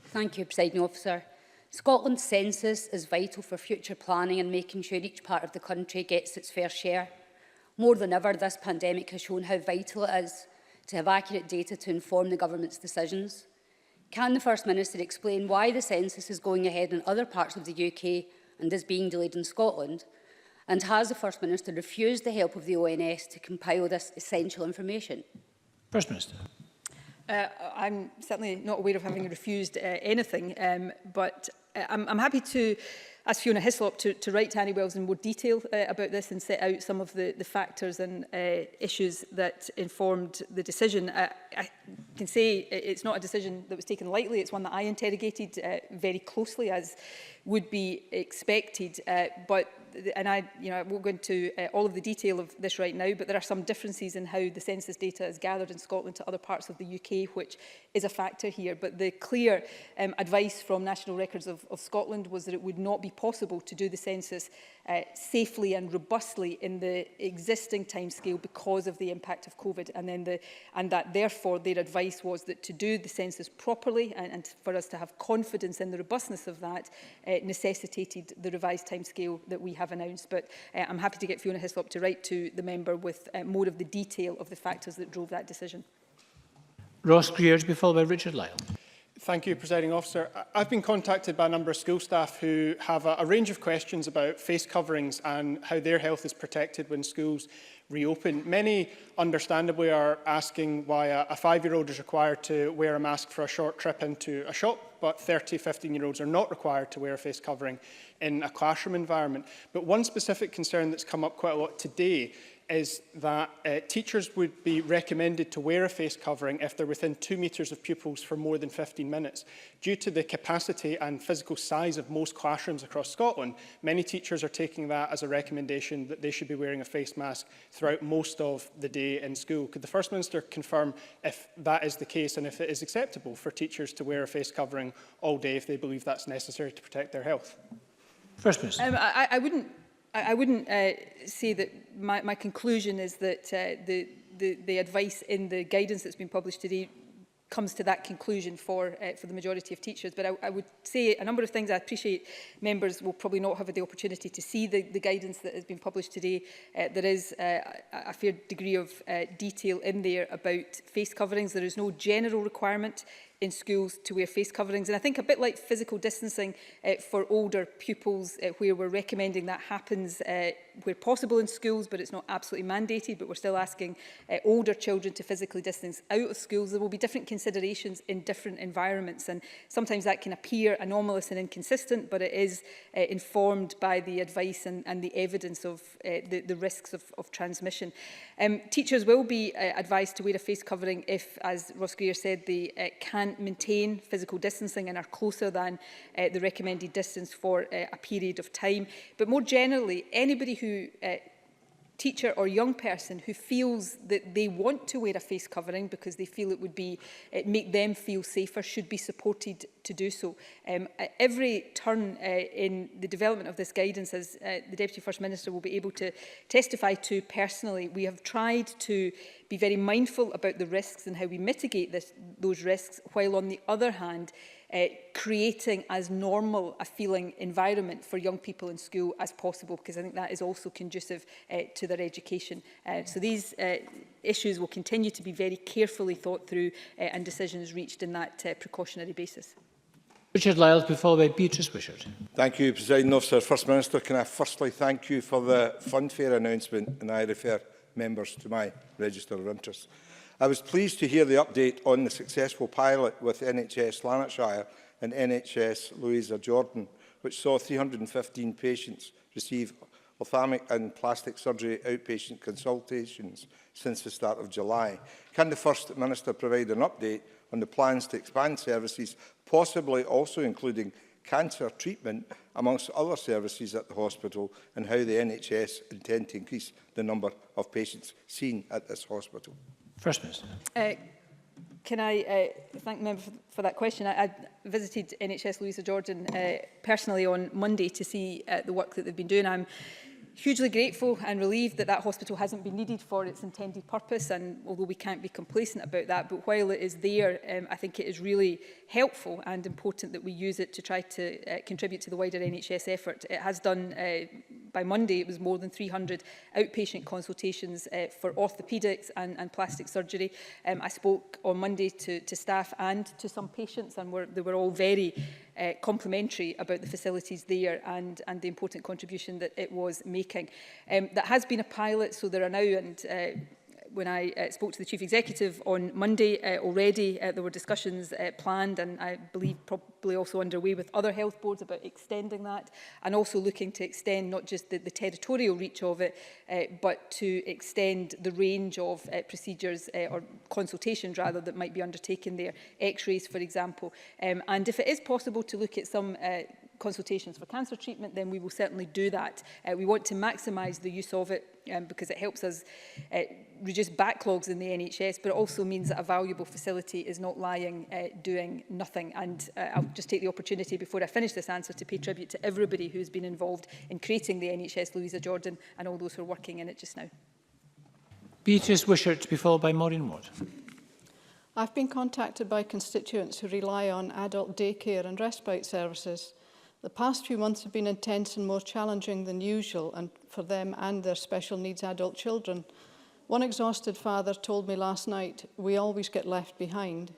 Thank you, Presiding Officer. Scotland's census is vital for future planning and making sure each part of the country gets its fair share. More than ever, this pandemic has shown how vital it is to have accurate data to inform the government's decisions. Can the First Minister explain why the census is going ahead in other parts of the UK and is being delayed in Scotland? And has the First Minister refused the help of the ONS to compile this essential information? First Minister. I'm certainly not aware of having refused anything, but I'm happy to ask Fiona Hislop to write to Annie Wells in more detail about this and set out some of the factors and issues that informed the decision. I can say it's not a decision that was taken lightly. It's one that I interrogated very closely, as would be expected. And I won't go into all of the detail of this right now, but there are some differences in how the census data is gathered in Scotland to other parts of the UK, which is a factor here. But the clear advice from National Records of Scotland was that it would not be possible to do the census safely and robustly in the existing timescale because of the impact of COVID, and that therefore their advice was that to do the census properly and for us to have confidence in the robustness of that necessitated the revised timescale that we have announced. But I'm happy to get Fiona Hislop to write to the member with more of the detail of the factors that drove that decision. Ross Greer to be followed by Richard Lyle. Thank you, Presiding Officer. I've been contacted by a number of school staff who have a range of questions about face coverings and how their health is protected when schools reopen. Many, understandably, are asking why a 5-year-old is required to wear a mask for a short trip into a shop, but 15-year-olds are not required to wear a face covering in a classroom environment. But one specific concern that's come up quite a lot today is that teachers would be recommended to wear a face covering if they're within 2 metres of pupils for more than 15 minutes. Due to the capacity and physical size of most classrooms across Scotland, many teachers are taking that as a recommendation that they should be wearing a face mask throughout most of the day in school. Could the First Minister confirm if that is the case and if it is acceptable for teachers to wear a face covering all day if they believe that's necessary to protect their health? First Minister. I wouldn't say that my conclusion is that the advice in the guidance that's been published today comes to that conclusion for the majority of teachers. But I would say a number of things. I appreciate members will probably not have the opportunity to see the guidance that has been published today. There is a fair degree of detail in there about face coverings. There is no general requirement in schools to wear face coverings. And I think a bit like physical distancing for older pupils, where we're recommending that happens where possible in schools, but it's not absolutely mandated, but we're still asking older children to physically distance out of schools. There will be different considerations in different environments, and sometimes that can appear anomalous and inconsistent, but it is informed by the advice and the evidence of the risks of transmission. Teachers will be advised to wear a face covering if, as Ross Greer said, they can't maintain physical distancing and are closer than the recommended distance for a period of time. But more generally, anybody who teacher or young person who feels that they want to wear a face covering because they feel it would make them feel safer should be supported to do so. At every turn in the development of this guidance, as the Deputy First Minister will be able to testify to personally, we have tried to be very mindful about the risks and how we mitigate those risks, while on the other hand, creating as normal a feeling environment for young people in school as possible, because I think that is also conducive to their education. So these issues will continue to be very carefully thought through and decisions reached in that precautionary basis. Richard Lyles, be followed by Beatrice Wishart. Thank you, Presiding Officer. First Minister, can I firstly thank you for the funfair announcement, and I refer members to my register of interest. I was pleased to hear the update on the successful pilot with NHS Lanarkshire and NHS Louisa Jordan, which saw 315 patients receive ophthalmic and plastic surgery outpatient consultations since the start of July. Can the First Minister provide an update on the plans to expand services, possibly also including cancer treatment amongst other services at the hospital, and how the NHS intend to increase the number of patients seen at this hospital? First Minister. Can I thank the member for that question? I visited NHS Louisa Jordan personally on Monday to see the work that they've been doing. I'm hugely grateful and relieved that that hospital hasn't been needed for its intended purpose, and although we can't be complacent about that, but while it is there, I think it is really helpful and important that we use it to try to contribute to the wider NHS effort. It has done, by Monday, it was more than 300 outpatient consultations for orthopaedics and plastic surgery. I spoke on Monday to staff and to some patients, and they were all very complimentary about the facilities there and the important contribution that it was making. That has been a pilot, so there are now, and when I spoke to the Chief Executive on Monday already, there were discussions planned, and I believe probably also underway with other health boards about extending that, and also looking to extend not just the territorial reach of it, but to extend the range of procedures or consultations rather that might be undertaken there, x-rays for example. And if it is possible to look at some consultations for cancer treatment, then we will certainly do that. We want to maximise the use of it because it helps us reduce backlogs in the NHS, but it also means that a valuable facility is not lying doing nothing. And I'll just take the opportunity before I finish this answer to pay tribute to everybody who's been involved in creating the NHS Louisa Jordan and all those who are working in it just now. Beatrice Wishart, to be followed by Maureen Watt. I've been contacted by constituents who rely on adult daycare and respite services. The past few months have been intense and more challenging than usual and for them and their special needs adult children. One exhausted father told me last night, "We always get left behind."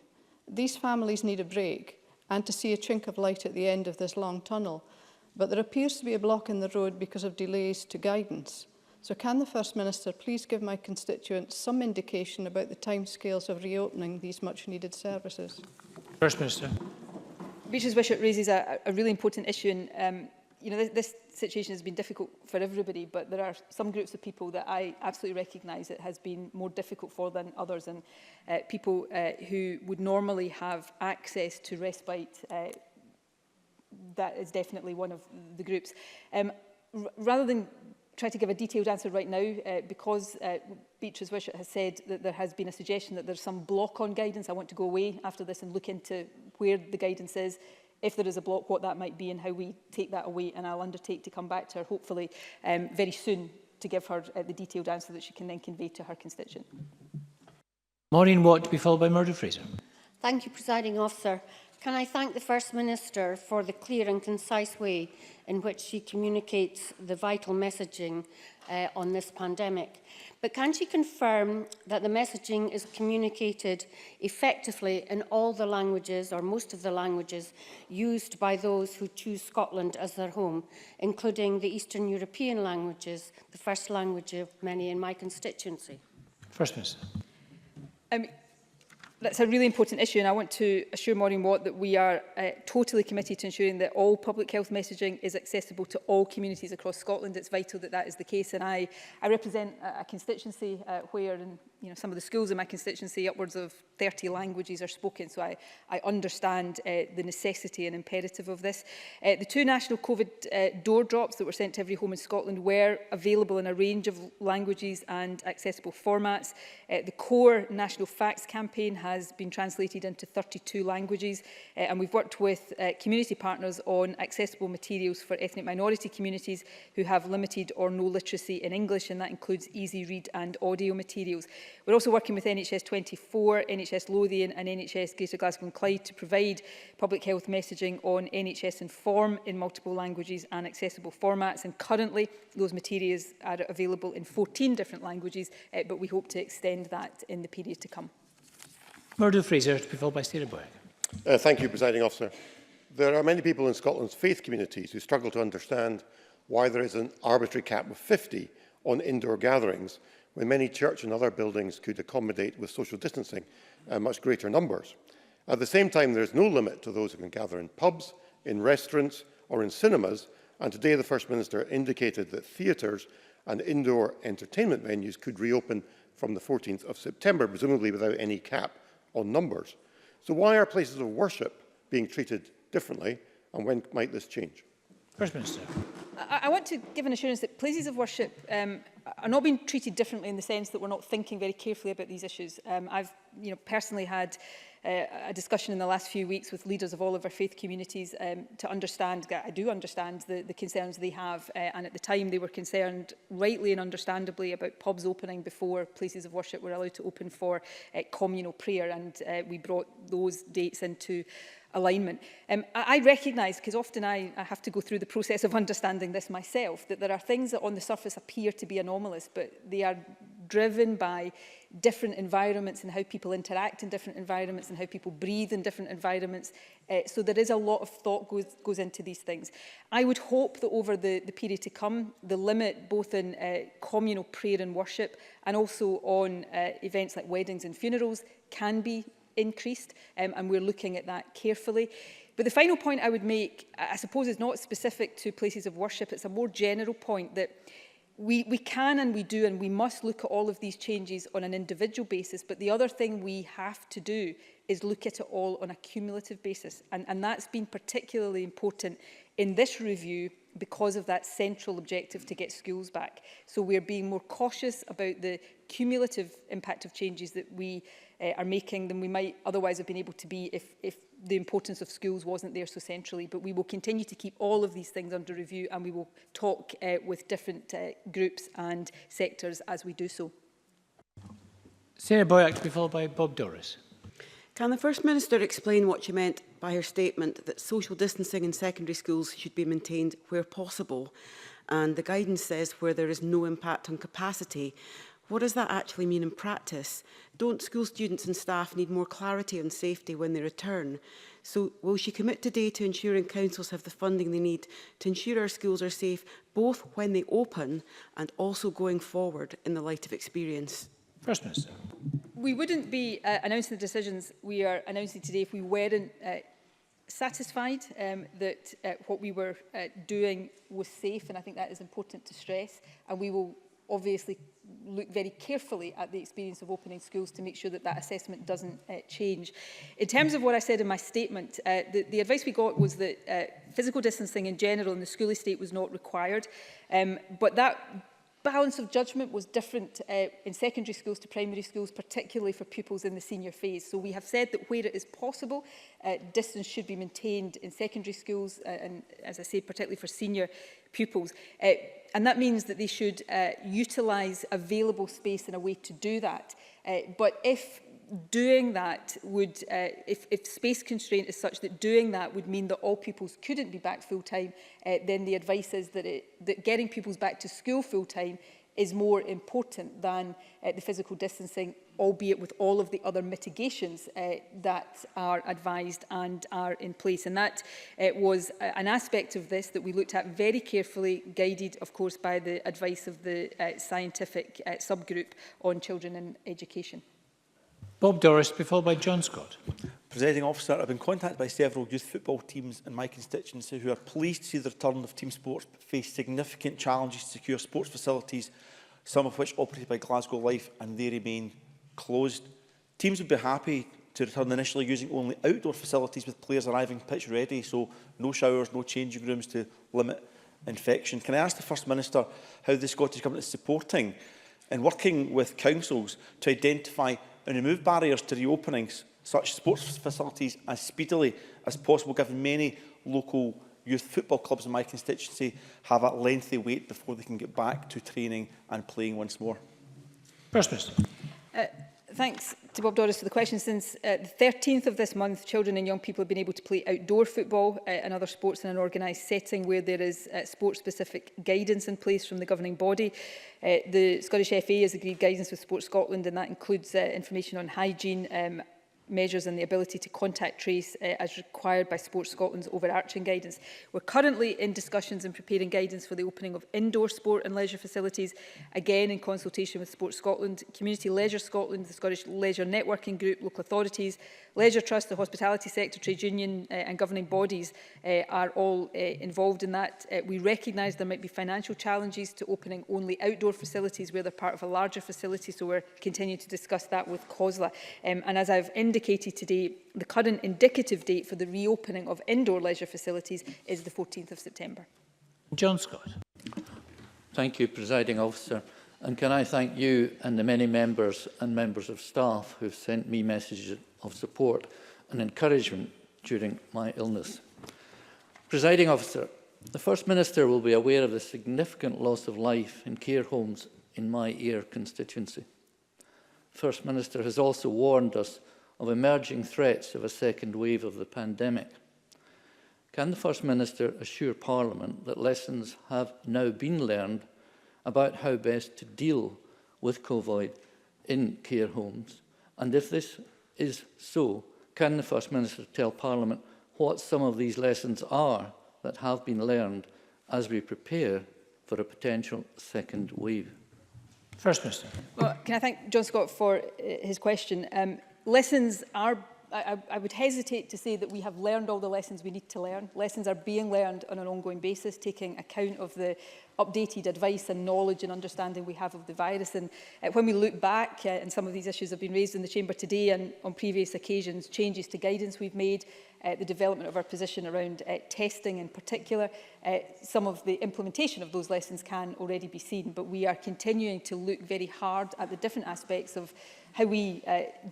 These families need a break and to see a chink of light at the end of this long tunnel, but there appears to be a block in the road because of delays to guidance. So can the First Minister please give my constituents some indication about the timescales of reopening these much-needed services? First Minister. Beatrice Wishart raises a really important issue, and you know, this situation has been difficult for everybody, but there are some groups of people that I absolutely recognise it has been more difficult for than others, and people who would normally have access to respite, that is definitely one of the groups. Rather than try to give a detailed answer right now, because Beatrice Wishart has said that there has been a suggestion that there's some block on guidance. I want to go away after this and look into where the guidance is, if there is a block, what that might be and how we take that away. And I'll undertake to come back to her, hopefully very soon, to give her the detailed answer that she can then convey to her constituent. Maureen Watt, to be followed by Murdo Fraser. Thank you, Presiding Officer. Can I thank the First Minister for the clear and concise way in which she communicates the vital messaging on this pandemic. But can she confirm that the messaging is communicated effectively in all the languages, or most of the languages, used by those who choose Scotland as their home, including the Eastern European languages, the first language of many in my constituency? First Minister. That's a really important issue, and I want to assure Maureen Watt that we are totally committed to ensuring that all public health messaging is accessible to all communities across Scotland. It's vital that that is the case, and I represent a constituency where, and some of the schools in my constituency, upwards of 30 languages are spoken, so I understand the necessity and imperative of this. The 2 national COVID door drops that were sent to every home in Scotland were available in a range of languages and accessible formats. The core national facts campaign has been translated into 32 languages, and we've worked with community partners on accessible materials for ethnic minority communities who have limited or no literacy in English, and that includes easy read and audio materials. We're also working with NHS 24, NHS Lothian and NHS Greater Glasgow and Clyde to provide public health messaging on NHS Inform in multiple languages and accessible formats. And currently, those materials are available in 14 different languages, but we hope to extend that in the period to come. Murdo Fraser, to be followed by Sarah Boyack. Thank you, Presiding Officer. There are many people in Scotland's faith communities who struggle to understand why there is an arbitrary cap of 50 on indoor gatherings when many church and other buildings could accommodate with social distancing much greater numbers. At the same time, there is no limit to those who can gather in pubs, in restaurants or in cinemas, and today the First Minister indicated that theatres and indoor entertainment venues could reopen from the 14th of September, presumably without any cap on numbers. So why are places of worship being treated differently, and when might this change? First Minister. I want to give an assurance that places of worship are not being treated differently in the sense that we're not thinking very carefully about these issues. I've personally had a discussion in the last few weeks with leaders of all of our faith communities to understand, I do understand the concerns they have, and at the time they were concerned, rightly and understandably, about pubs opening before places of worship were allowed to open for communal prayer, and we brought those dates into alignment. I recognise, because often I have to go through the process of understanding this myself, that there are things that on the surface appear to be anomalous, but they are driven by different environments and how people interact in different environments and how people breathe in different environments. So there is a lot of thought goes into these things. I would hope that over the period to come, the limit both in communal prayer and worship and also on events like weddings and funerals can be increased, and we're looking at that carefully. But the final point I would make, I suppose, is not specific to places of worship. It's a more general point that we can and we do and we must look at all of these changes on an individual basis, but the other thing we have to do is look at it all on a cumulative basis, and that's been particularly important in this review because of that central objective to get schools back. So we're being more cautious about the cumulative impact of changes that we are making than we might otherwise have been able to be if the importance of schools wasn't there so centrally. But we will continue to keep all of these things under review, and we will talk with different groups and sectors as we do so. Sarah Boyack, to be followed by Bob Doris. Can the First Minister explain what she meant by her statement that social distancing in secondary schools should be maintained where possible, and the guidance says where there is no impact on capacity? What does that actually mean in practice? Don't school students and staff need more clarity on safety when they return? So will she commit today to ensuring councils have the funding they need to ensure our schools are safe, both when they open and also going forward in the light of experience? First Minister. We wouldn't be announcing the decisions we are announcing today if we weren't satisfied that what we were doing was safe, and I think that is important to stress, and we will obviously look very carefully at the experience of opening schools to make sure that that assessment doesn't change. In terms of what I said in my statement, the advice we got was that physical distancing in general in the school estate was not required, but that balance of judgment was different in secondary schools to primary schools, particularly for pupils in the senior phase. So we have said that where it is possible, distance should be maintained in secondary schools, and as I say, particularly for senior pupils. And that means that they should utilise available space in a way to do that. But if doing that would, if space constraint is such that doing that would mean that all pupils couldn't be back full-time, then the advice is that, that getting pupils back to school full-time is more important than the physical distancing, albeit with all of the other mitigations that are advised and are in place. And that was an aspect of this that we looked at very carefully, guided, of course, by the advice of the scientific subgroup on children and education. Bob Doris, be followed by John Scott. Presiding Officer, I've been contacted by several youth football teams in my constituency who are pleased to see the return of team sports but face significant challenges to secure sports facilities, some of which operated by Glasgow Life, and they remain closed, teams would be happy to return initially using only outdoor facilities with players arriving pitch ready, so no showers, no changing rooms to limit infection. Can I ask the First Minister how the Scottish Government is supporting and working with councils to identify and remove barriers to reopening such sports facilities as speedily as possible, given many local youth football clubs in my constituency have a lengthy wait before they can get back to training and playing once more? First Minister. Thanks to Bob Doris for the question. Since the 13th of this month, children and young people have been able to play outdoor football and other sports in an organised setting where there is sport-specific guidance in place from the governing body. The Scottish FA has agreed guidance with Sport Scotland, and that includes information on hygiene, measures and the ability to contact trace as required by Sport Scotland's overarching guidance. We're currently in discussions and preparing guidance for the opening of indoor sport and leisure facilities, again in consultation with Sport Scotland, Community Leisure Scotland, the Scottish Leisure Networking Group, local authorities, Leisure Trust, the hospitality sector, trade union and governing bodies are all involved in that. We recognise there might be financial challenges to opening only outdoor facilities where they're part of a larger facility, so we're continuing to discuss that with COSLA. And as I've indicated today, the current indicative date for the reopening of indoor leisure facilities is the 14th of September. John Scott. Thank you, Presiding Officer. And can I thank you and the many members and members of staff who've sent me messages of support and encouragement during my illness. Presiding Officer, the First Minister will be aware of the significant loss of life in care homes in my Ayr constituency. The First Minister has also warned us of emerging threats of a second wave of the pandemic. Can the First Minister assure Parliament that lessons have now been learned about how best to deal with Covoid in care homes? And if this is so, can the First Minister tell Parliament what some of these lessons are that have been learned as we prepare for a potential second wave? First Minister. Well, can I thank John Scott for his question? Lessons are, I would hesitate to say that we have learned all the lessons we need to learn. Lessons are being learned on an ongoing basis, taking account of the updated advice and knowledge and understanding we have of the virus. And when we look back, and some of these issues have been raised in the Chamber today and on previous occasions, changes to guidance we've made, the development of our position around testing in particular, some of the implementation of those lessons can already be seen, but we are continuing to look very hard at the different aspects of how we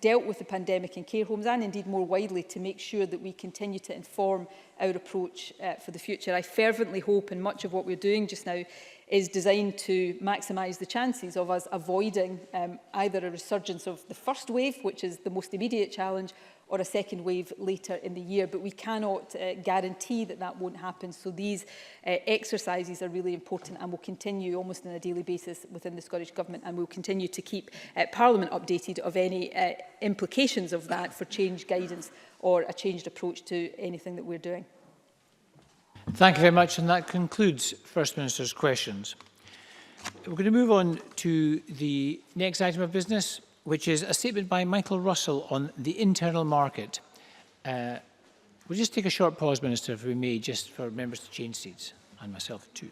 dealt with the pandemic in care homes and indeed more widely to make sure that we continue to inform our approach for the future. I fervently hope, and much of what we're doing just now is designed to maximise the chances of us avoiding either a resurgence of the first wave, which is the most immediate challenge, or a second wave later in the year. But we cannot guarantee that that won't happen. So these exercises are really important and will continue almost on a daily basis within the Scottish Government, and we'll continue to keep Parliament updated of any implications of that for changed guidance or a changed approach to anything that we're doing. Thank you very much, and that concludes First Minister's questions. We're going to move on to the next item of business, which is a statement by Michael Russell on the internal market. We'll just take a short pause, Minister, if we may, just for members to change seats, and myself too.